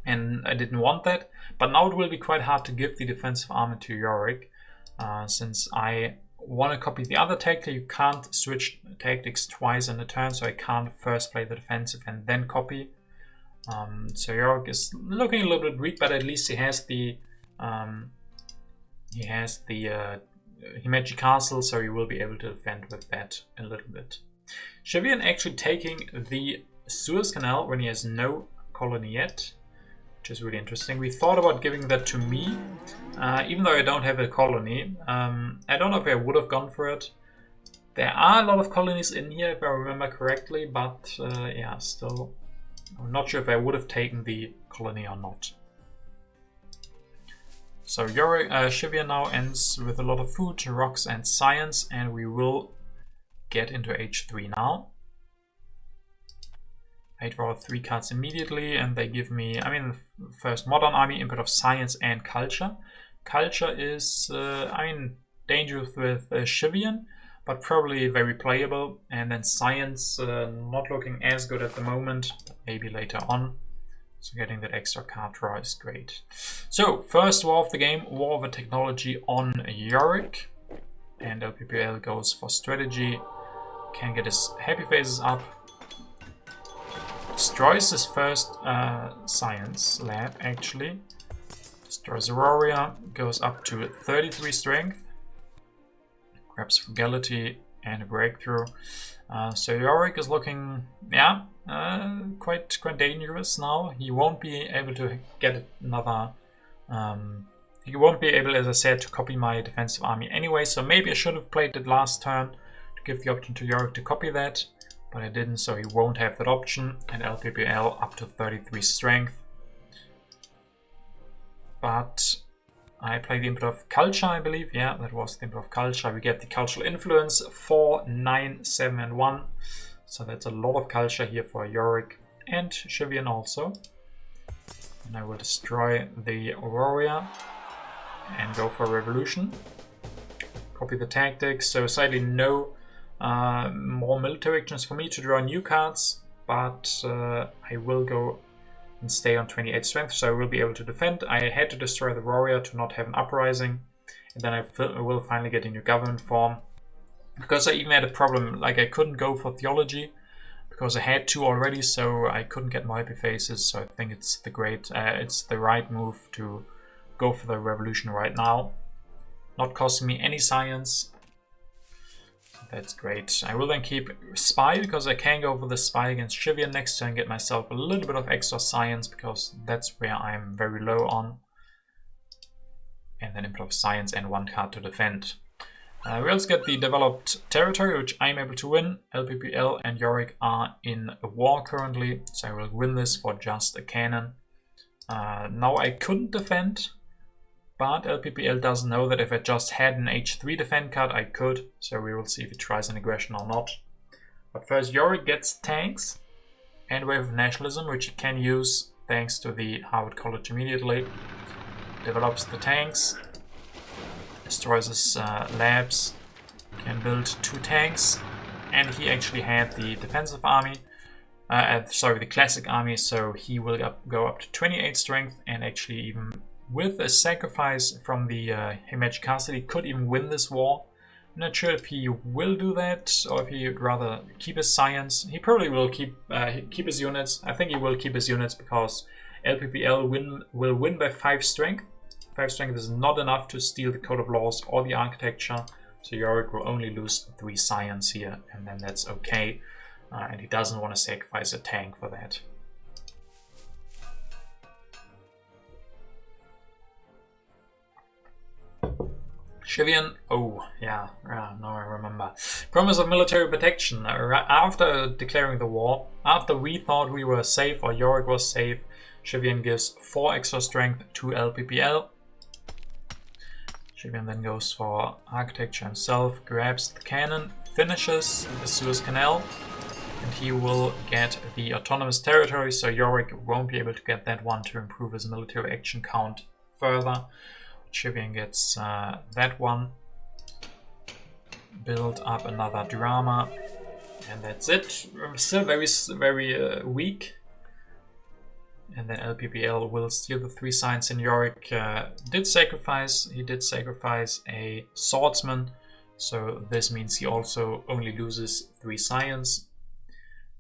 Speaker 1: and I didn't want that. But now it will be quite hard to give the defensive army to Yorick, since I want to copy the other tactic. You can't switch tactics twice in a turn, so I can't first play the defensive and then copy. So Yorick is looking a little bit weak, but at least he has the Himeji Castle, so he will be able to defend with that a little bit. Shivian actually taking the Suez Canal when he has no colony yet, which is really interesting. We thought about giving that to me, even though I don't have a colony. I don't know if I would have gone for it. There are a lot of colonies in here, if I remember correctly, but yeah, still, I'm not sure if I would have taken the colony or not. So Shivian now ends with a lot of food, rocks and science, and we will get into H3 now. I draw 3 cards immediately, and they give me, I mean, first modern army, input of science and culture. Culture is, I mean, dangerous with Shivian, but probably very playable. And then science, not looking as good at the moment, but maybe later on. So getting that extra card draw is great. So first war of the game, war over technology on Yorick. And LPPL goes for strategy. Can get his happy faces up. Destroys his first science lab actually. Destroys Aurora, goes up to 33 strength. Grabs frugality and a breakthrough. So Yorick is looking, yeah, quite dangerous now. He won't be able to get another. He won't be able, as I said, to copy my defensive army anyway. So maybe I should have played it last turn to give the option to Yorick to copy that, but I didn't, so he won't have that option. And LPPL up to 33 strength. But I play the input of culture, I believe. Yeah, that was the input of culture. We get the cultural influence 4, 9, 7, and 1. So that's a lot of culture here for Yorick and Shivian also. And I will destroy the Aurora and go for revolution. Copy the tactics. So sadly no more military actions for me to draw new cards, but I will go and stay on 28 strength, so I will be able to defend. I had to destroy the warrior to not have an uprising, and then I will finally get a new government form. Because I even had a problem, like I couldn't go for theology, because I had 2 already, so I couldn't get more happy faces, so I think it's the right move to go for the revolution right now. Not costing me any science. That's great. I will then keep Spy, because I can go for the Spy against Shivian next turn and get myself a little bit of extra science, because that's where I'm very low on. And then improve Science and 1 card to defend. We also get the developed territory, which I'm able to win. LPPL and Yorick are in a war currently, so I will win this for just a cannon. Now I couldn't defend, but LPPL doesn't know that if I just had an H3 defend card, I could. So we will see if he tries an aggression or not. But first, Yorick gets tanks and Wave of Nationalism, which he can use thanks to the Harvard College immediately. Develops the tanks, destroys his labs, can build 2 tanks, and he actually had the defensive army, the classic army, so he will go up to 28 strength, and actually even with a sacrifice from the Himeji Castle, he could even win this war. I'm not sure if he will do that, or if he'd rather keep his science. He probably will keep his units. I think he will keep his units, because LPPL will win by 5 strength. 5 strength is not enough to steal the Code of Laws or the Architecture, so Yorick will only lose 3 science here, and then that's okay. And he doesn't want to sacrifice a tank for that. Shivian, oh yeah, now I remember. Promise of military protection. After declaring the war, after we thought we were safe, or Yorick was safe, Shivian gives 4 extra strength to LPPL. Shivian then goes for Architecture himself, grabs the cannon, finishes the Suez Canal, and he will get the autonomous territory, so Yorick won't be able to get that one to improve his military action count further. Shivian gets that one, build up another drama, and that's it. Still very weak. And then LPPL will steal the 3 science, and Yorick did sacrifice. He did sacrifice a swordsman, so this means he also only loses 3 science.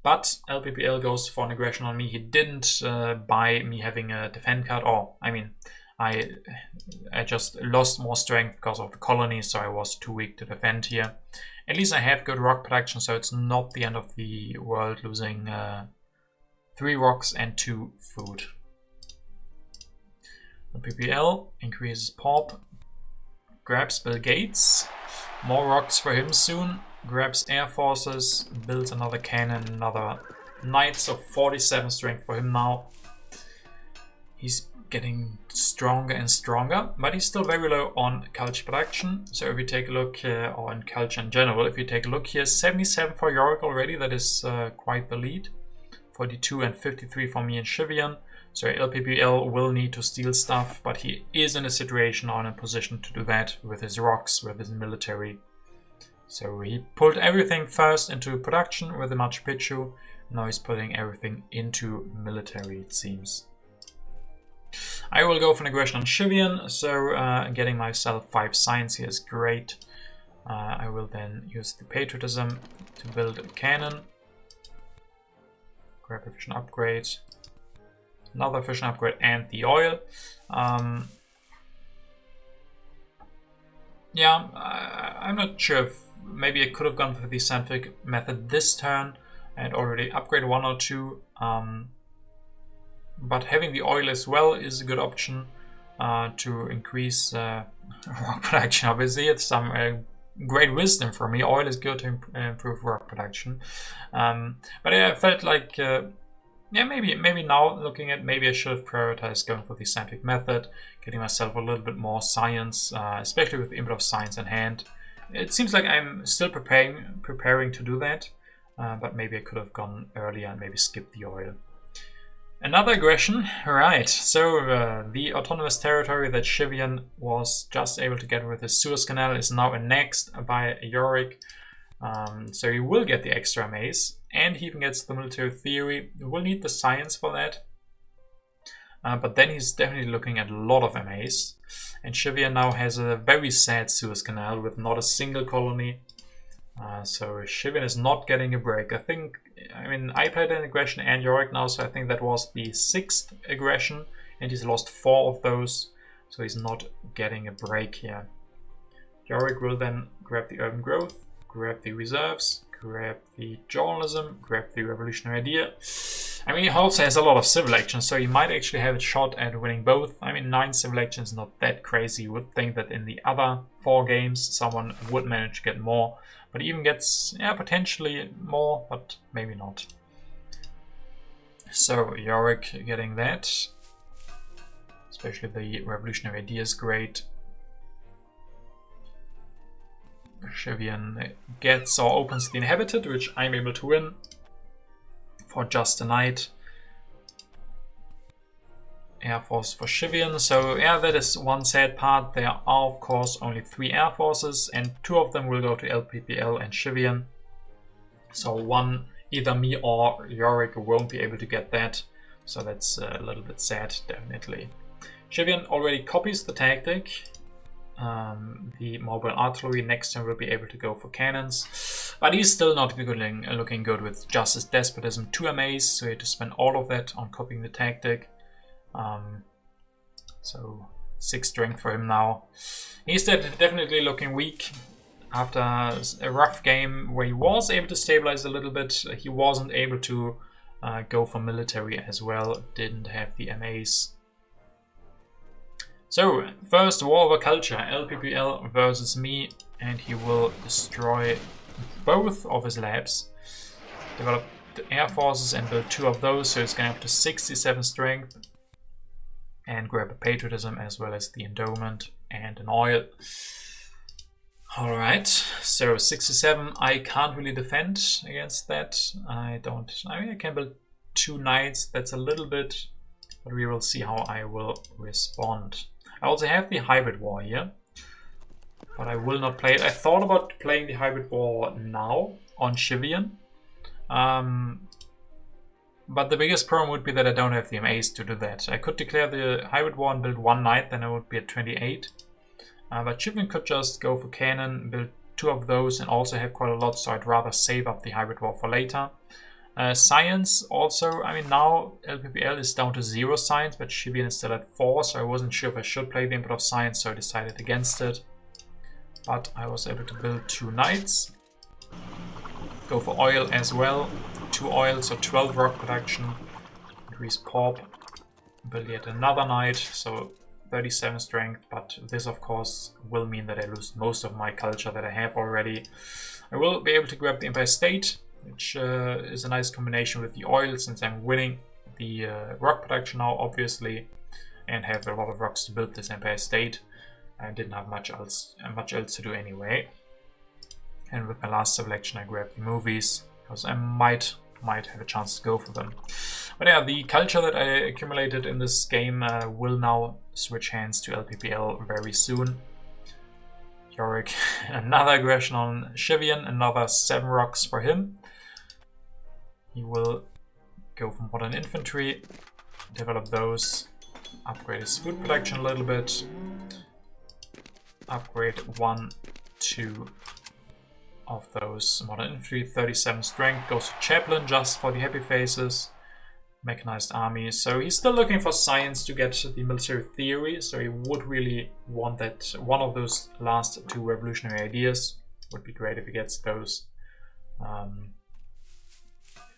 Speaker 1: But LPPL goes for an aggression on me. He didn't buy me having a defend card, or I mean, I just lost more strength because of the colony, so I was too weak to defend here. At least I have good rock protection, so it's not the end of the world losing 3 rocks and 2 food. The PPL increases pop, grabs Bill Gates, more rocks for him soon, grabs air forces, builds another cannon, another knight, so 47 strength for him now. He's getting stronger and stronger, but he's still very low on culture production. So if you take a look here, or in culture in general, if you take a look here, 77 for Yorick already, that is quite the lead. 42 and 53 for me and Shivian. So LPPL will need to steal stuff, but he is in a situation or in a position to do that with his rocks, with his military. So he pulled everything first into production with the Machu Picchu. Now he's putting everything into military, it seems. I will go for an aggression on Shivian, so getting myself 5 science here is great. I will then use the patriotism to build a cannon. Grab a fission upgrade, another fission upgrade, and the oil. Yeah, I'm not sure if maybe I could have gone for the scientific method this turn and already upgrade 1 or 2. But having the oil as well is a good option to increase rock production. Obviously, it's some great wisdom for me. Oil is good to improve rock production. But I felt like, yeah, maybe now looking at, maybe I should have prioritized going for the scientific method, getting myself a little bit more science, especially with the input of science in hand. It seems like I'm still preparing to do that, but maybe I could have gone earlier and maybe skipped the oil. Another aggression, right, so the autonomous territory that Shivian was just able to get with his Suez Canal is now annexed by Yorick, so he will get the extra maze, and he even gets the military theory. He will need the science for that, but then he's definitely looking at a lot of MAs, and Shivian now has a very sad Suez Canal with not a single colony, so Shivian is not getting a break. I mean, I played an aggression and Yorick now, so I think that was the 6th aggression, and he's lost 4 of those, so he's not getting a break here. Yorick will then grab the urban growth, grab the reserves, grab the journalism, grab the revolutionary idea. I mean, he also has a lot of civil actions, so he might actually have a shot at winning both. I mean, 9 civil actions is not that crazy. You would think that in the other 4 games someone would manage to get more, but even gets, yeah, potentially more, but maybe not. So Yorick getting that, especially the revolutionary idea is great. Shivian gets or opens the inhabited, which I'm able to win for just a knight. Air Force for Shivian. So yeah, that is one sad part. There are of course only 3 Air Forces, and 2 of them will go to LPPL and Shivian. So one, either me or Yorick won't be able to get that. So that's a little bit sad, definitely. Shivian already copies the tactic. The mobile artillery next time will be able to go for cannons, but he's still not looking good with Justice, Despotism, 2 MAs, so he had to spend all of that on copying the tactic. So 6 strength for him now. He's definitely looking weak. After a rough game where he was able to stabilize a little bit, he wasn't able to go for military as well, didn't have the MAs. So, first war over culture, LPPL versus me, and he will destroy both of his labs. Develop the air forces and build 2 of those, so it's going up to 67 strength. And grab a patriotism as well as the endowment and an oil. Alright, so 67, I can't really defend against that. I mean, I can build 2 knights, that's a little bit, but we will see how I will respond. I also have the hybrid war here, but I will not play it. I thought about playing the hybrid war now on Shivian, but the biggest problem would be that I don't have the MAs to do that. I could declare the hybrid war and build 1 knight, then I would be at 28. But Shivian could just go for cannon, build 2 of those, and also have quite a lot, so I'd rather save up the hybrid war for later. Science also, I mean, now LPPL is down to 0 science, but Shivian is still at 4, so I wasn't sure if I should play the input of science, so I decided against it. But I was able to build 2 knights. Go for oil as well. 2 oil, so 12 rock production. Increase pop. Build yet another knight, so 37 strength, but this of course will mean that I lose most of my culture that I have already. I will be able to grab the Empire State, which is a nice combination with the oil, since I'm winning the rock production now, obviously, and have a lot of rocks to build this Empire State. I didn't have much else to do anyway. And with my last selection, I grabbed the movies, because I might have a chance to go for them. But yeah, the culture that I accumulated in this game will now switch hands to LPPL very soon. Yorick, another aggression on Shivian, another 7 rocks for him. He will go for modern infantry, develop those, upgrade his food production a little bit, upgrade 1, 2 of those modern infantry, 37 strength, goes to chaplain just for the happy faces, mechanized army. So he's still looking for science to get the military theory, so he would really want that one of those last 2 revolutionary ideas. Would be great if he gets those.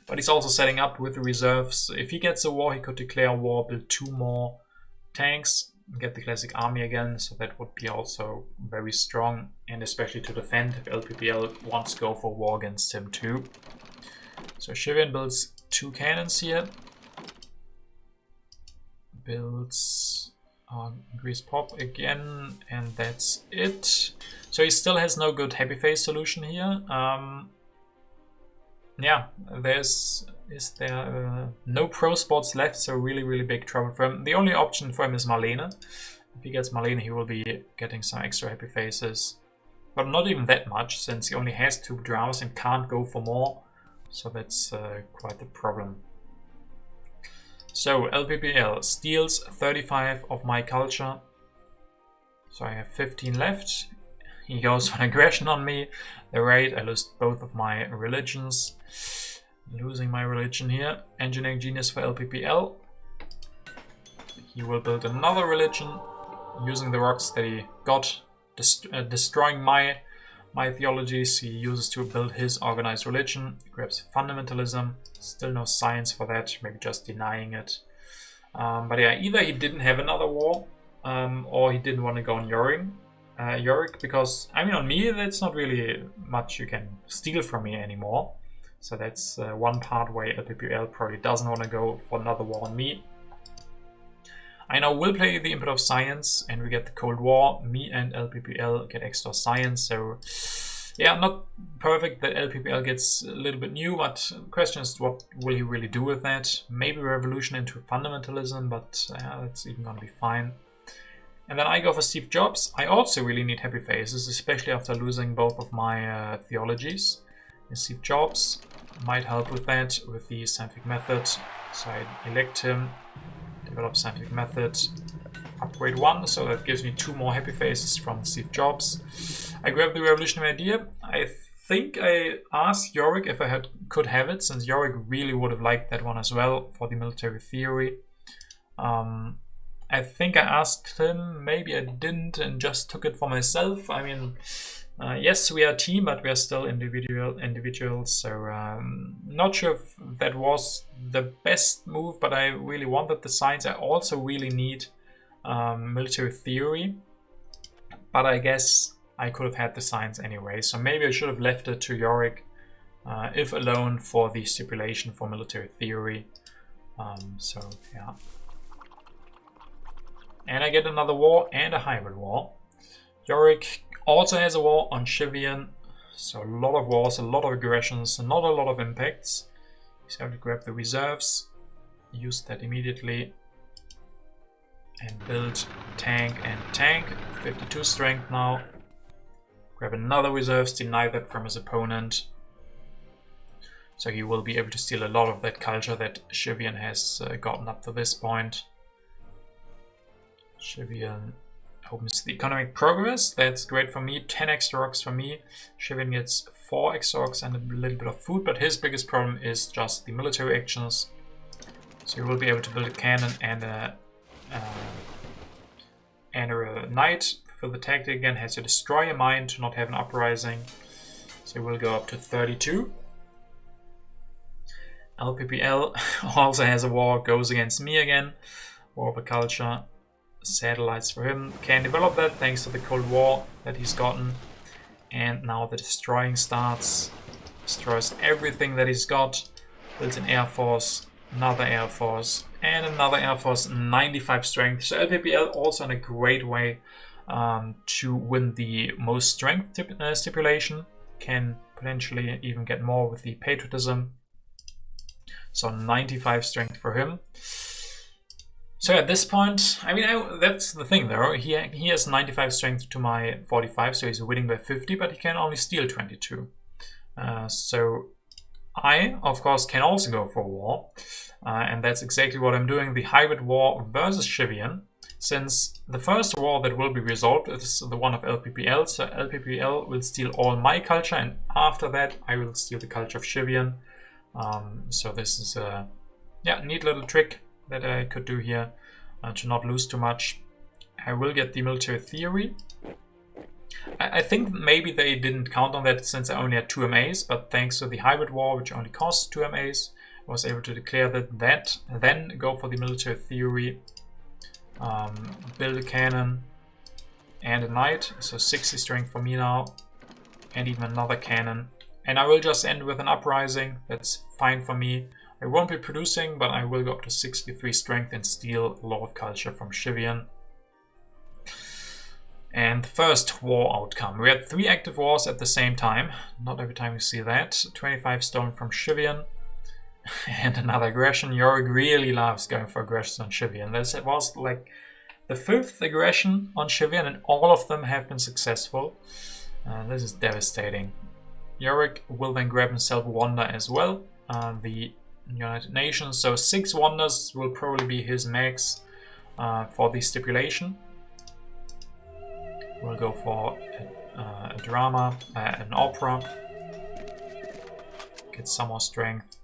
Speaker 1: But he's also setting up with the reserves. If he gets a war, he could declare war, build 2 more tanks, get the classic army again, so that would be also very strong, and especially to defend if LPPL wants to go for war against him too. So Shivian builds 2 cannons here, builds increase pop again, and that's it. So he still has no good happy face solution here. Yeah, is there no pro spots left, so really big trouble for him. The only option for him is Marlene. If he gets Marlene, he will be getting some extra happy faces, but not even that much, since he only has 2 dramas and can't go for more, so that's quite the problem. So LPPL steals 35 of my culture, so I have 15 left. He goes for an aggression on me. The raid, I lost both of my religions. Losing my religion here. Engineering genius for LPPL. He will build another religion using the rocks that he got, destroying my my theologies he uses to build his organized religion. He grabs fundamentalism. Still no science for that, maybe just denying it. But yeah, either he didn't have another war, or he didn't want to go on Yorick, because, I mean, on me, that's not really much you can steal from me anymore. So that's one part where LPPL probably doesn't want to go for another war on me. I now will play the input of science, and we get the Cold War. Me and LPPL get extra science, so yeah, not perfect that LPPL gets a little bit new, but the question is, what will he really do with that? Maybe revolution into fundamentalism, but that's even gonna be fine. And then I go for Steve Jobs. I also really need happy faces, especially after losing both of my theologies. And Steve Jobs might help with that, with the scientific method. So I elect him, develop scientific method, upgrade 1, so that gives me 2 more happy faces from Steve Jobs. I grab the revolutionary idea. I think I asked Yorick if I could have it, since Yorick really would have liked that one as well for the military theory. I think I asked him, maybe I didn't and just took it for myself. I mean, yes, we are a team, but we are still individuals, so not sure if that was the best move, but I really wanted the science. I also really need military theory, but I guess I could have had the science anyway, so maybe I should have left it to Yorick, if alone, for the stipulation for military theory. So yeah. And I get another war and a hybrid war. Yorick also has a war on Shivian, so a lot of wars, a lot of aggressions, not a lot of impacts. So I have to grab the reserves, use that immediately, and build tank and tank. 52 strength now. Grab another reserves, deny that from his opponent. So he will be able to steal a lot of that culture that Shivian has gotten up to this point. Shivian opens the economic progress. That's great for me. 10 extra rocks for me. Shivian gets 4 extra rocks and a little bit of food, but his biggest problem is just the military actions. So he will be able to build a cannon and a knight. For the tactic again, has to destroy a mine to not have an uprising. So he will go up to 32. LPPL also has a war, goes against me again. War of a culture. Satellites for him. Can develop that thanks to the Cold War that he's gotten. And now the destroying starts. Destroys everything that he's got. Builds an air force, another air force, and another air force. 95 strength. So LPPL also in a great way to win the most strength stipulation. Can potentially even get more with the patriotism. So 95 strength for him. So at this point, I mean, that's the thing though, he has 95 strength to my 45, so he's winning by 50, but he can only steal 22. So I, of course, can also go for war, and that's exactly what I'm doing, the hybrid war versus Shivian, since the first war that will be resolved is the one of LPPL, so LPPL will steal all my culture, and after that I will steal the culture of Shivian. So this is a neat little trick that I could do here to not lose too much. I will get the military theory. I think maybe they didn't count on that since I only had 2 MAs, but thanks to the hybrid war, which only costs 2 MAs, I was able to declare that, then go for the military theory, build a cannon and a knight, so 60 strength for me now, and even another cannon. And I will just end with an uprising, that's fine for me. I won't be producing, but I will go up to 63 strength and steal a lot of culture from Shivian. And the first war outcome. We had 3 active wars at the same time. Not every time you see that. 25 stolen from Shivian. And another aggression. Yorick really loves going for aggressions on Shivian. This was like the 5th aggression on Shivian, and all of them have been successful. This is devastating. Yorick will then grab himself Wonder as well. The United Nations, so 6 wonders will probably be his max for the stipulation. We'll go for a drama, an opera. Get some more strength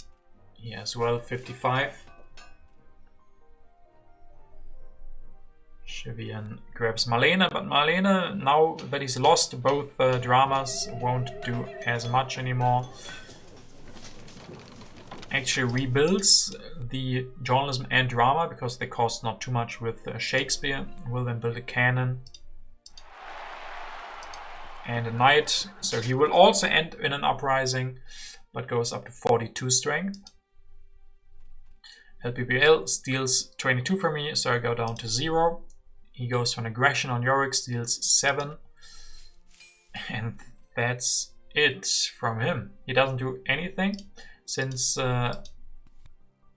Speaker 1: here as well, 55. Shivian grabs Marlene, but Marlene, now that he's lost both dramas, won't do as much anymore. Actually rebuilds the journalism and drama because they cost not too much with Shakespeare. Will then build a cannon and a knight. So he will also end in an uprising, but goes up to 42 strength. LPPL steals 22 from me, so I go down to 0. He goes for an aggression on Yorick, steals 7. And that's it from him. He doesn't do anything. Since, I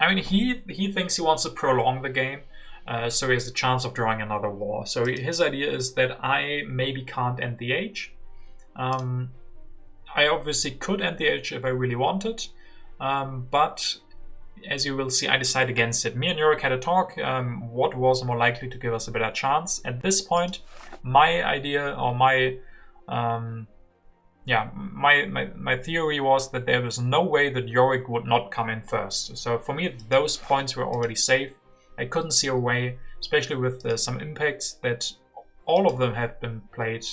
Speaker 1: mean, he thinks he wants to prolong the game, so he has a chance of drawing another war. So his idea is that I maybe can't end the age. I obviously could end the age if I really wanted, but as you will see, I decide against it. Me and Yorick had a talk, what was more likely to give us a better chance. At this point, my idea, or my my theory was that there was no way that Yorick would not come in first. So for me, those points were already safe. I couldn't see a way, especially with some impacts, that all of them have been played.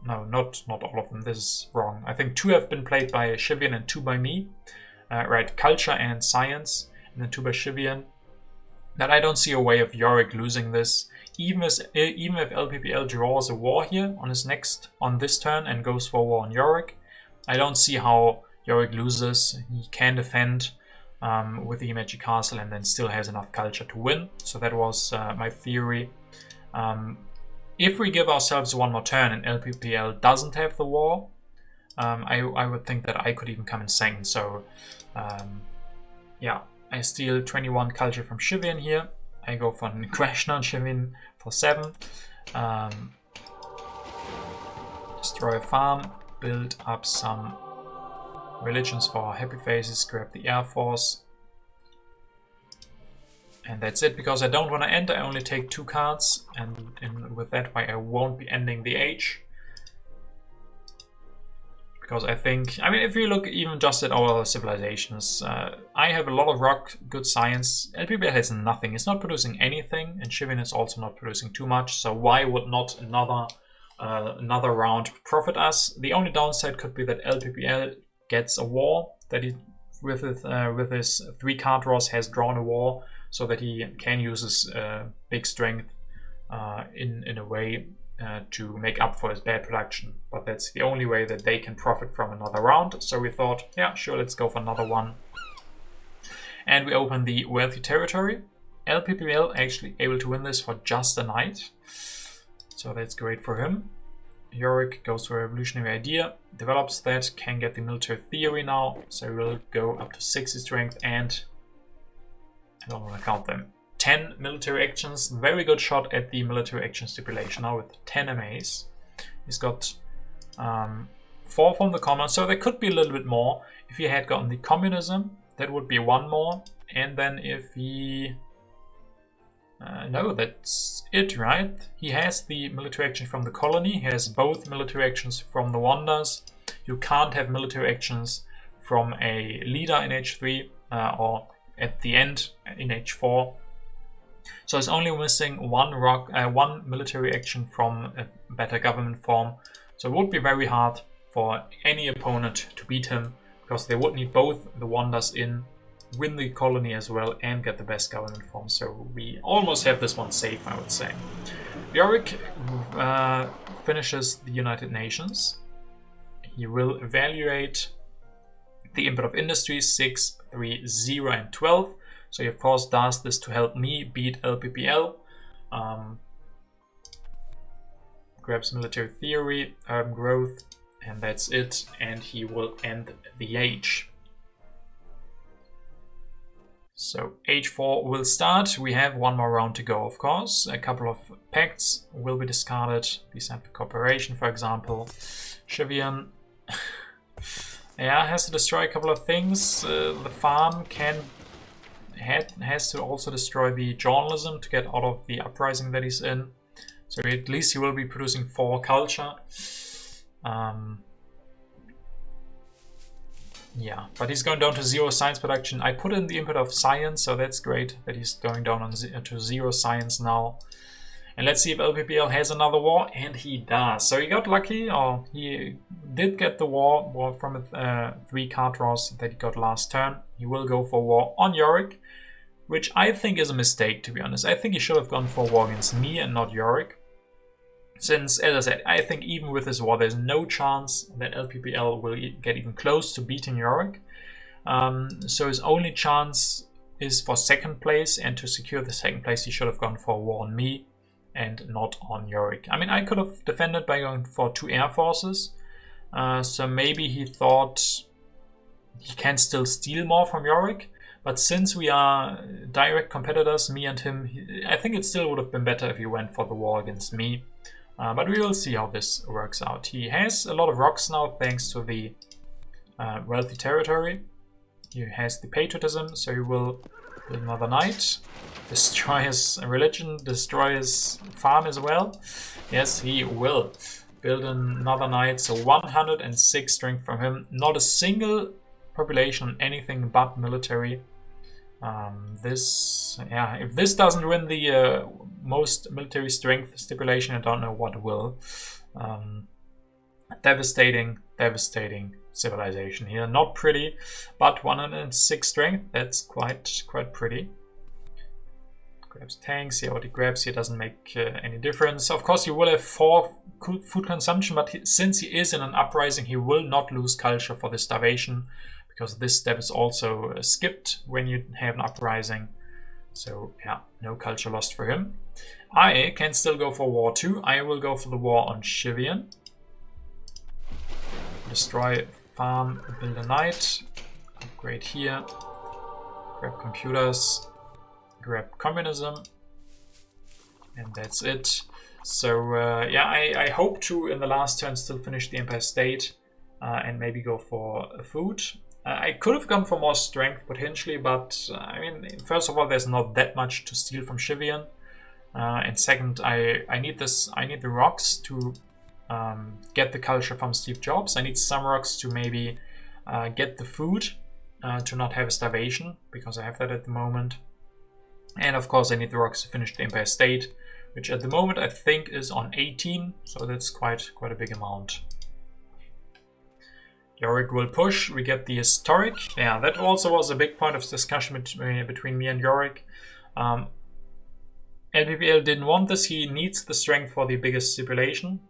Speaker 1: No, not all of them. This is wrong. I think 2 have been played by Shivian and 2 by me. Right, culture and science, and then 2 by Shivian. That I don't see a way of Yorick losing this. Even if LPPL draws a war here on this turn and goes for a war on Yorick, I don't see how Yorick loses. He can defend with the Magic Castle and then still has enough culture to win. So that was my theory. If we give ourselves one more turn and LPPL doesn't have the war, I would think that I could even come in second. So yeah, I steal 21 culture from Shivian here. I go for an aggression on Shivian for 7. Destroy a farm, build up some religions for happy faces, grab the Air Force. And that's it, because I don't want to end. I only take 2 cards, and with that way I won't be ending the age. Because I think, I mean, if you look even just at our civilizations, I have a lot of rock, good science. LPPL has nothing. It's not producing anything, and Shivian is also not producing too much. So why would not another round profit us? The only downside could be that LPPL gets a war, that he with his 3 card draws has drawn a war, so that he can use his big strength in a way to make up for his bad production. But that's the only way that they can profit from another round. So we thought, yeah, sure, let's go for another one. And we open the wealthy territory. LPPL actually able to win this for just a knight. So that's great for him. Yorick goes for a revolutionary idea, develops that, can get the military theory now. So we'll go up to 60 strength, and I don't want to count them. 10 military actions, very good shot at the military action stipulation now with 10 MAs. He's got 4 from the common, so there could be a little bit more. If he had gotten the communism, that would be 1 more. And then if he... no, that's it, right? He has the military action from the colony, he has both military actions from the wonders. You can't have military actions from a leader in H3 or at the end in H4. So it's only missing one military action from a better government form. So it would be very hard for any opponent to beat him, because they would need both the wonders in, win the colony as well, and get the best government form. So we almost have this one safe, I would say. Yorick finishes the United Nations. He will evaluate the input of industries 6, 3, 0, and 12. So he of course does this to help me beat LPPL. Grabs military theory, urban growth, and that's it. And he will end the age. So H4 will start. We have 1 more round to go, of course. A couple of pacts will be discarded. December cooperation, for example. Shivian yeah, has to destroy a couple of things. The farm has to also destroy the journalism to get out of the uprising that he's in. So at least he will be producing 4 culture. Yeah, but he's going down to 0 science production. I put in the input of science, so that's great that he's going down to 0 science now. And let's see if LPPL has another war, and he does. So he got lucky, or he did get the war from 3 card draws that he got last turn. He will go for war on Yorick, which I think is a mistake, to be honest. I think he should have gone for war against me and not Yorick. Since, as I said, I think even with this war, there's no chance that LPPL will get even close to beating Yorick. So his only chance is for 2nd place, and to secure the 2nd place, he should have gone for war on me and not on Yorick. I mean, I could have defended by going for 2 air forces. So maybe he thought he can still steal more from Yorick. But since we are direct competitors, me and him, I think it still would have been better if he went for the war against me. But we will see how this works out. He has a lot of rocks now thanks to the wealthy territory. He has the patriotism, so he will build another knight, destroy his religion, destroy his farm as well. Yes, he will build another knight, so 106 strength from him. Not a single population on anything but military. If this doesn't win the most military strength stipulation, I don't know what will. Devastating civilization here. Not pretty, but 106 strength. That's quite pretty. Grabs tanks. Yeah, what he grabs here doesn't make any difference. Of course, he will have 4 food consumption, but since he is in an uprising, he will not lose culture for the starvation, because this step is also skipped when you have an uprising. So yeah, no culture lost for him. I can still go for war too. I will go for the war on Shivian. Destroy farm, build a knight, upgrade here, grab computers, grab communism, and that's it. So yeah, I hope to in the last turn still finish the Empire State and maybe go for food. I could have gone for more strength potentially, but I mean, first of all, there's not that much to steal from Shivian, and second, I need the rocks to get the culture from Steve Jobs. I need some rocks to maybe get the food to not have a starvation, because I have that at the moment. And of course I need the rocks to finish the Empire State, which at the moment I think is on 18, so that's quite a big amount. Yorick will push, we get the historic. Yeah, that also was a big point of discussion between me and Yorick. LPPL didn't want this, he needs the strength for the biggest stipulation.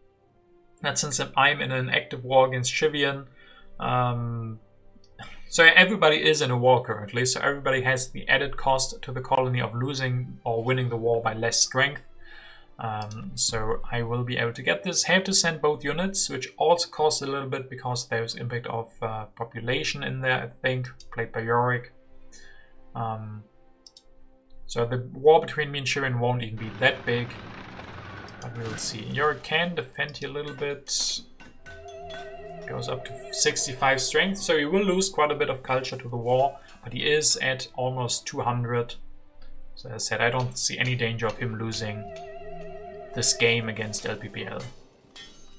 Speaker 1: And since I'm in an active war against Shivian, so everybody is in a war currently, so everybody has the added cost to the colony of losing or winning the war by less strength. So I will be able to get this. Have to send both units, which also costs a little bit because there's impact of population in there, I think, played by Yorick. So the war between me and Shivian won't even be that big. But we will see. Yorick can defend here a little bit. Goes up to 65 strength, so he will lose quite a bit of culture to the war, but he is at almost 200. So as I said, I don't see any danger of him losing this game against LPPL.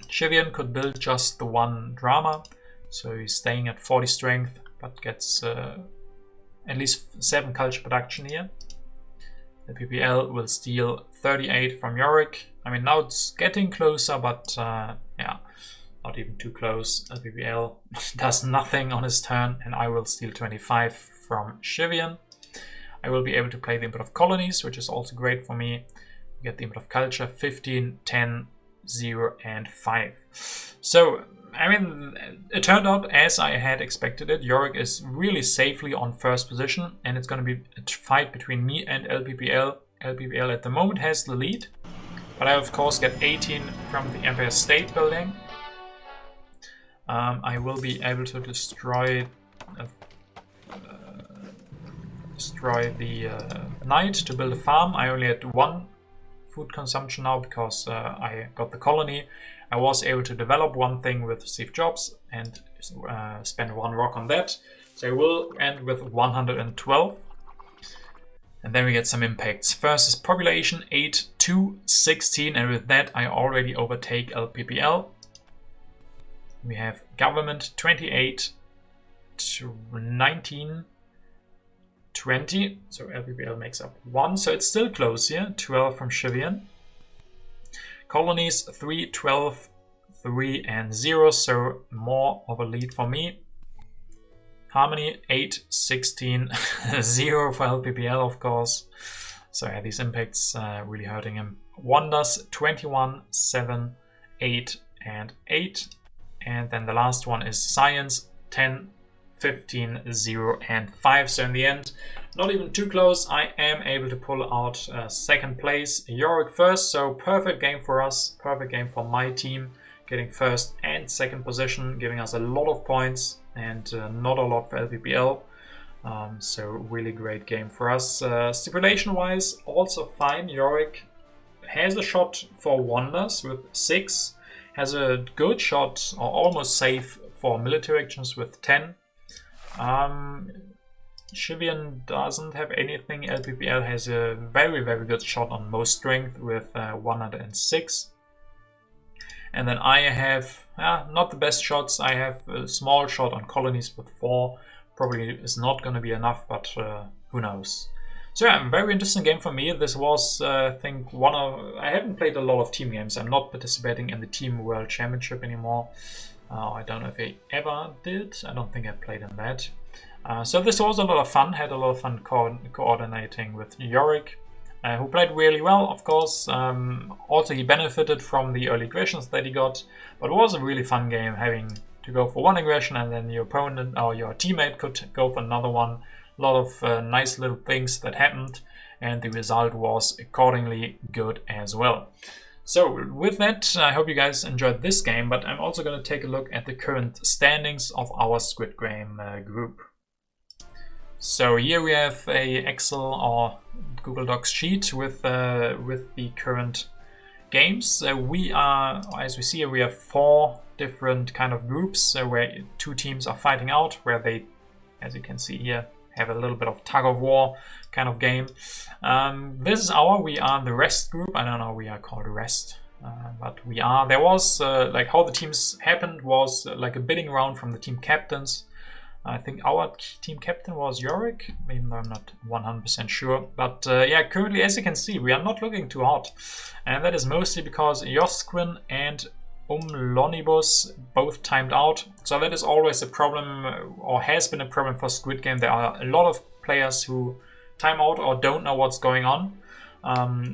Speaker 1: Shivian could build just the 1 drama, so he's staying at 40 strength, but gets at least 7 culture production here. LPPL will steal 38 from Yorick. I mean, now it's getting closer, but yeah, not even too close. LPPL does nothing on his turn, and I will steal 25 from Shivian. I will be able to play the input of colonies, which is also great for me. Get the input of culture, 15, 10, 0, and 5. So, I mean, it turned out as I had expected it. Yorick is really safely on first position, and it's going to be a fight between me and LPPL. LPPL at the moment has the lead, but I of course get 18 from the Empire State building. I will be able to destroy the knight to build a farm. I only had 1 food consumption now because I got the colony. I was able to develop 1 thing with Steve Jobs and spend 1 rock on that. So I will end with 112. And then we get some impacts. First is population 8 to 16, and with that I already overtake LPPL. We have government 28 to 19, 20. So LPPL makes up 1. So it's still close here. 12 from Shivian. Colonies 3, 12, 3 and 0, so more of a lead for me. Harmony 8, 16, 0 for LPPL, of course. So yeah, these impacts really hurting him. Wonders 21, 7, 8 and 8. And then the last one is Science 10, 15, 0 and 5. So in the end, not even too close. I am able to pull out second place. Yorick first, so perfect game for us. Perfect game for my team. Getting first and second position, giving us a lot of points and not a lot for LPPL. So really great game for us. Stipulation wise, also fine. Yorick has a shot for Wonders with 6. Has a good shot, or almost safe, for military actions with 10. Shivian doesn't have anything. LPPL has a very, very good shot on most strength with 106. And then I have not the best shots. I have a small shot on colonies with 4. Probably is not going to be enough, but who knows. So yeah, very interesting game for me. This was, I think, I haven't played a lot of team games. I'm not participating in the Team World Championship anymore. I don't know if I ever did. I don't think I played in that. So this was a lot of fun. Had a lot of fun coordinating with Yorick, who played really well, of course. Also, he benefited from the early aggressions that he got, but it was a really fun game having to go for one aggression and then your opponent or your teammate could go for another one. A lot of nice little things that happened, and the result was accordingly good as well. So with that, I hope you guys enjoyed this game, but I'm also going to take a look at the current standings of our Squid Game group. So here we have a Excel or Google Docs sheet with the current games. We are, as we see here, we have 4 different kind of groups where 2 teams are fighting out, where they, as you can see here, have a little bit of tug of war kind of game. This is we are the rest group. I don't know, we are called rest, but we are. There was like how the teams happened was like a bidding round from the team captains. I think our team captain was Yorick, even though I'm not 100% sure. But yeah, currently, as you can see, we are not looking too hot. And that is mostly because Josquin and Umlonibus both timed out. So that is always a problem, or has been a problem for Squid Game. There are a lot of players who time out or don't know what's going on.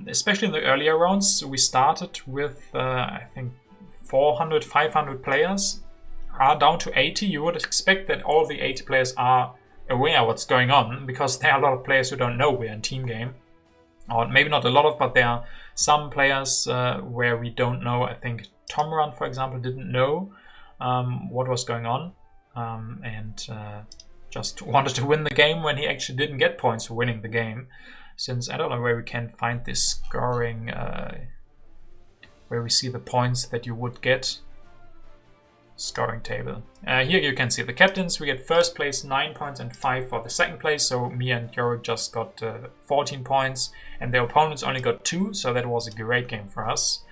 Speaker 1: Especially in the earlier rounds, we started with, I think, 400, 500 players. Are down to 80. You would expect that all the 80 players are aware what's going on, because there are a lot of players who don't know we're in team game. Or maybe not a lot of, but there are some players where we don't know. I think Tomran, for example, didn't know what was going on and just wanted to win the game when he actually didn't get points for winning the game. Since I don't know where we can find this scoring, where we see the points that you would get. Scoring table. Here you can see the captains. We get first place 9 points and 5 for the second place. So me and Yorick just got 14 points and their opponents only got 2. So that was a great game for us.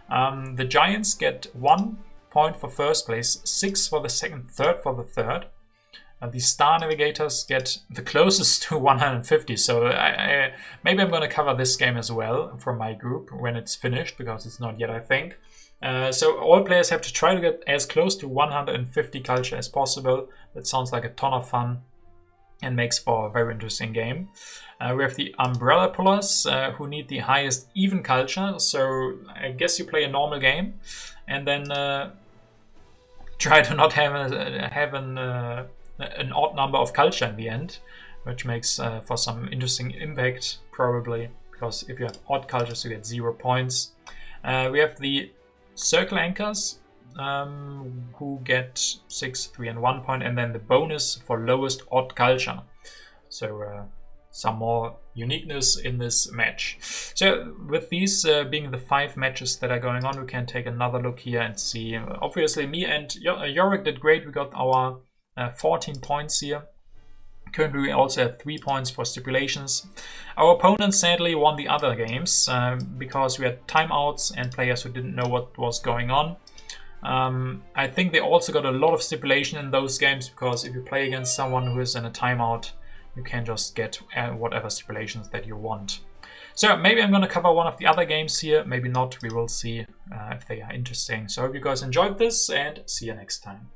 Speaker 1: The Giants get 1 point for first place, 6 for the second, 3rd for the third. The Star Navigators get the closest to 150. So maybe I'm going to cover this game as well from my group when it's finished, because it's not yet, I think. So all players have to try to get as close to 150 culture as possible. That sounds like a ton of fun and makes for a very interesting game. We have the Umbrella Pullers who need the highest even culture. So I guess you play a normal game and then try to not have an odd number of culture in the end, which makes for some interesting impact probably, because if you have odd cultures you get 0 points. We have the Circle Anchors who get 6, 3 and 1 point, and then the bonus for lowest odd culture. So some more uniqueness in this match. So with these being the 5 matches that are going on, we can take another look here and see. Obviously me and Yorick did great. We got our 14 points here. Currently we also have 3 points for stipulations. Our opponents sadly won the other games because we had timeouts and players who didn't know what was going on. I think they also got a lot of stipulation in those games, because if you play against someone who is in a timeout, you can just get whatever stipulations that you want. So maybe I'm going to cover one of the other games here, maybe not. We will see if they are interesting. So I hope you guys enjoyed this, and see you next time.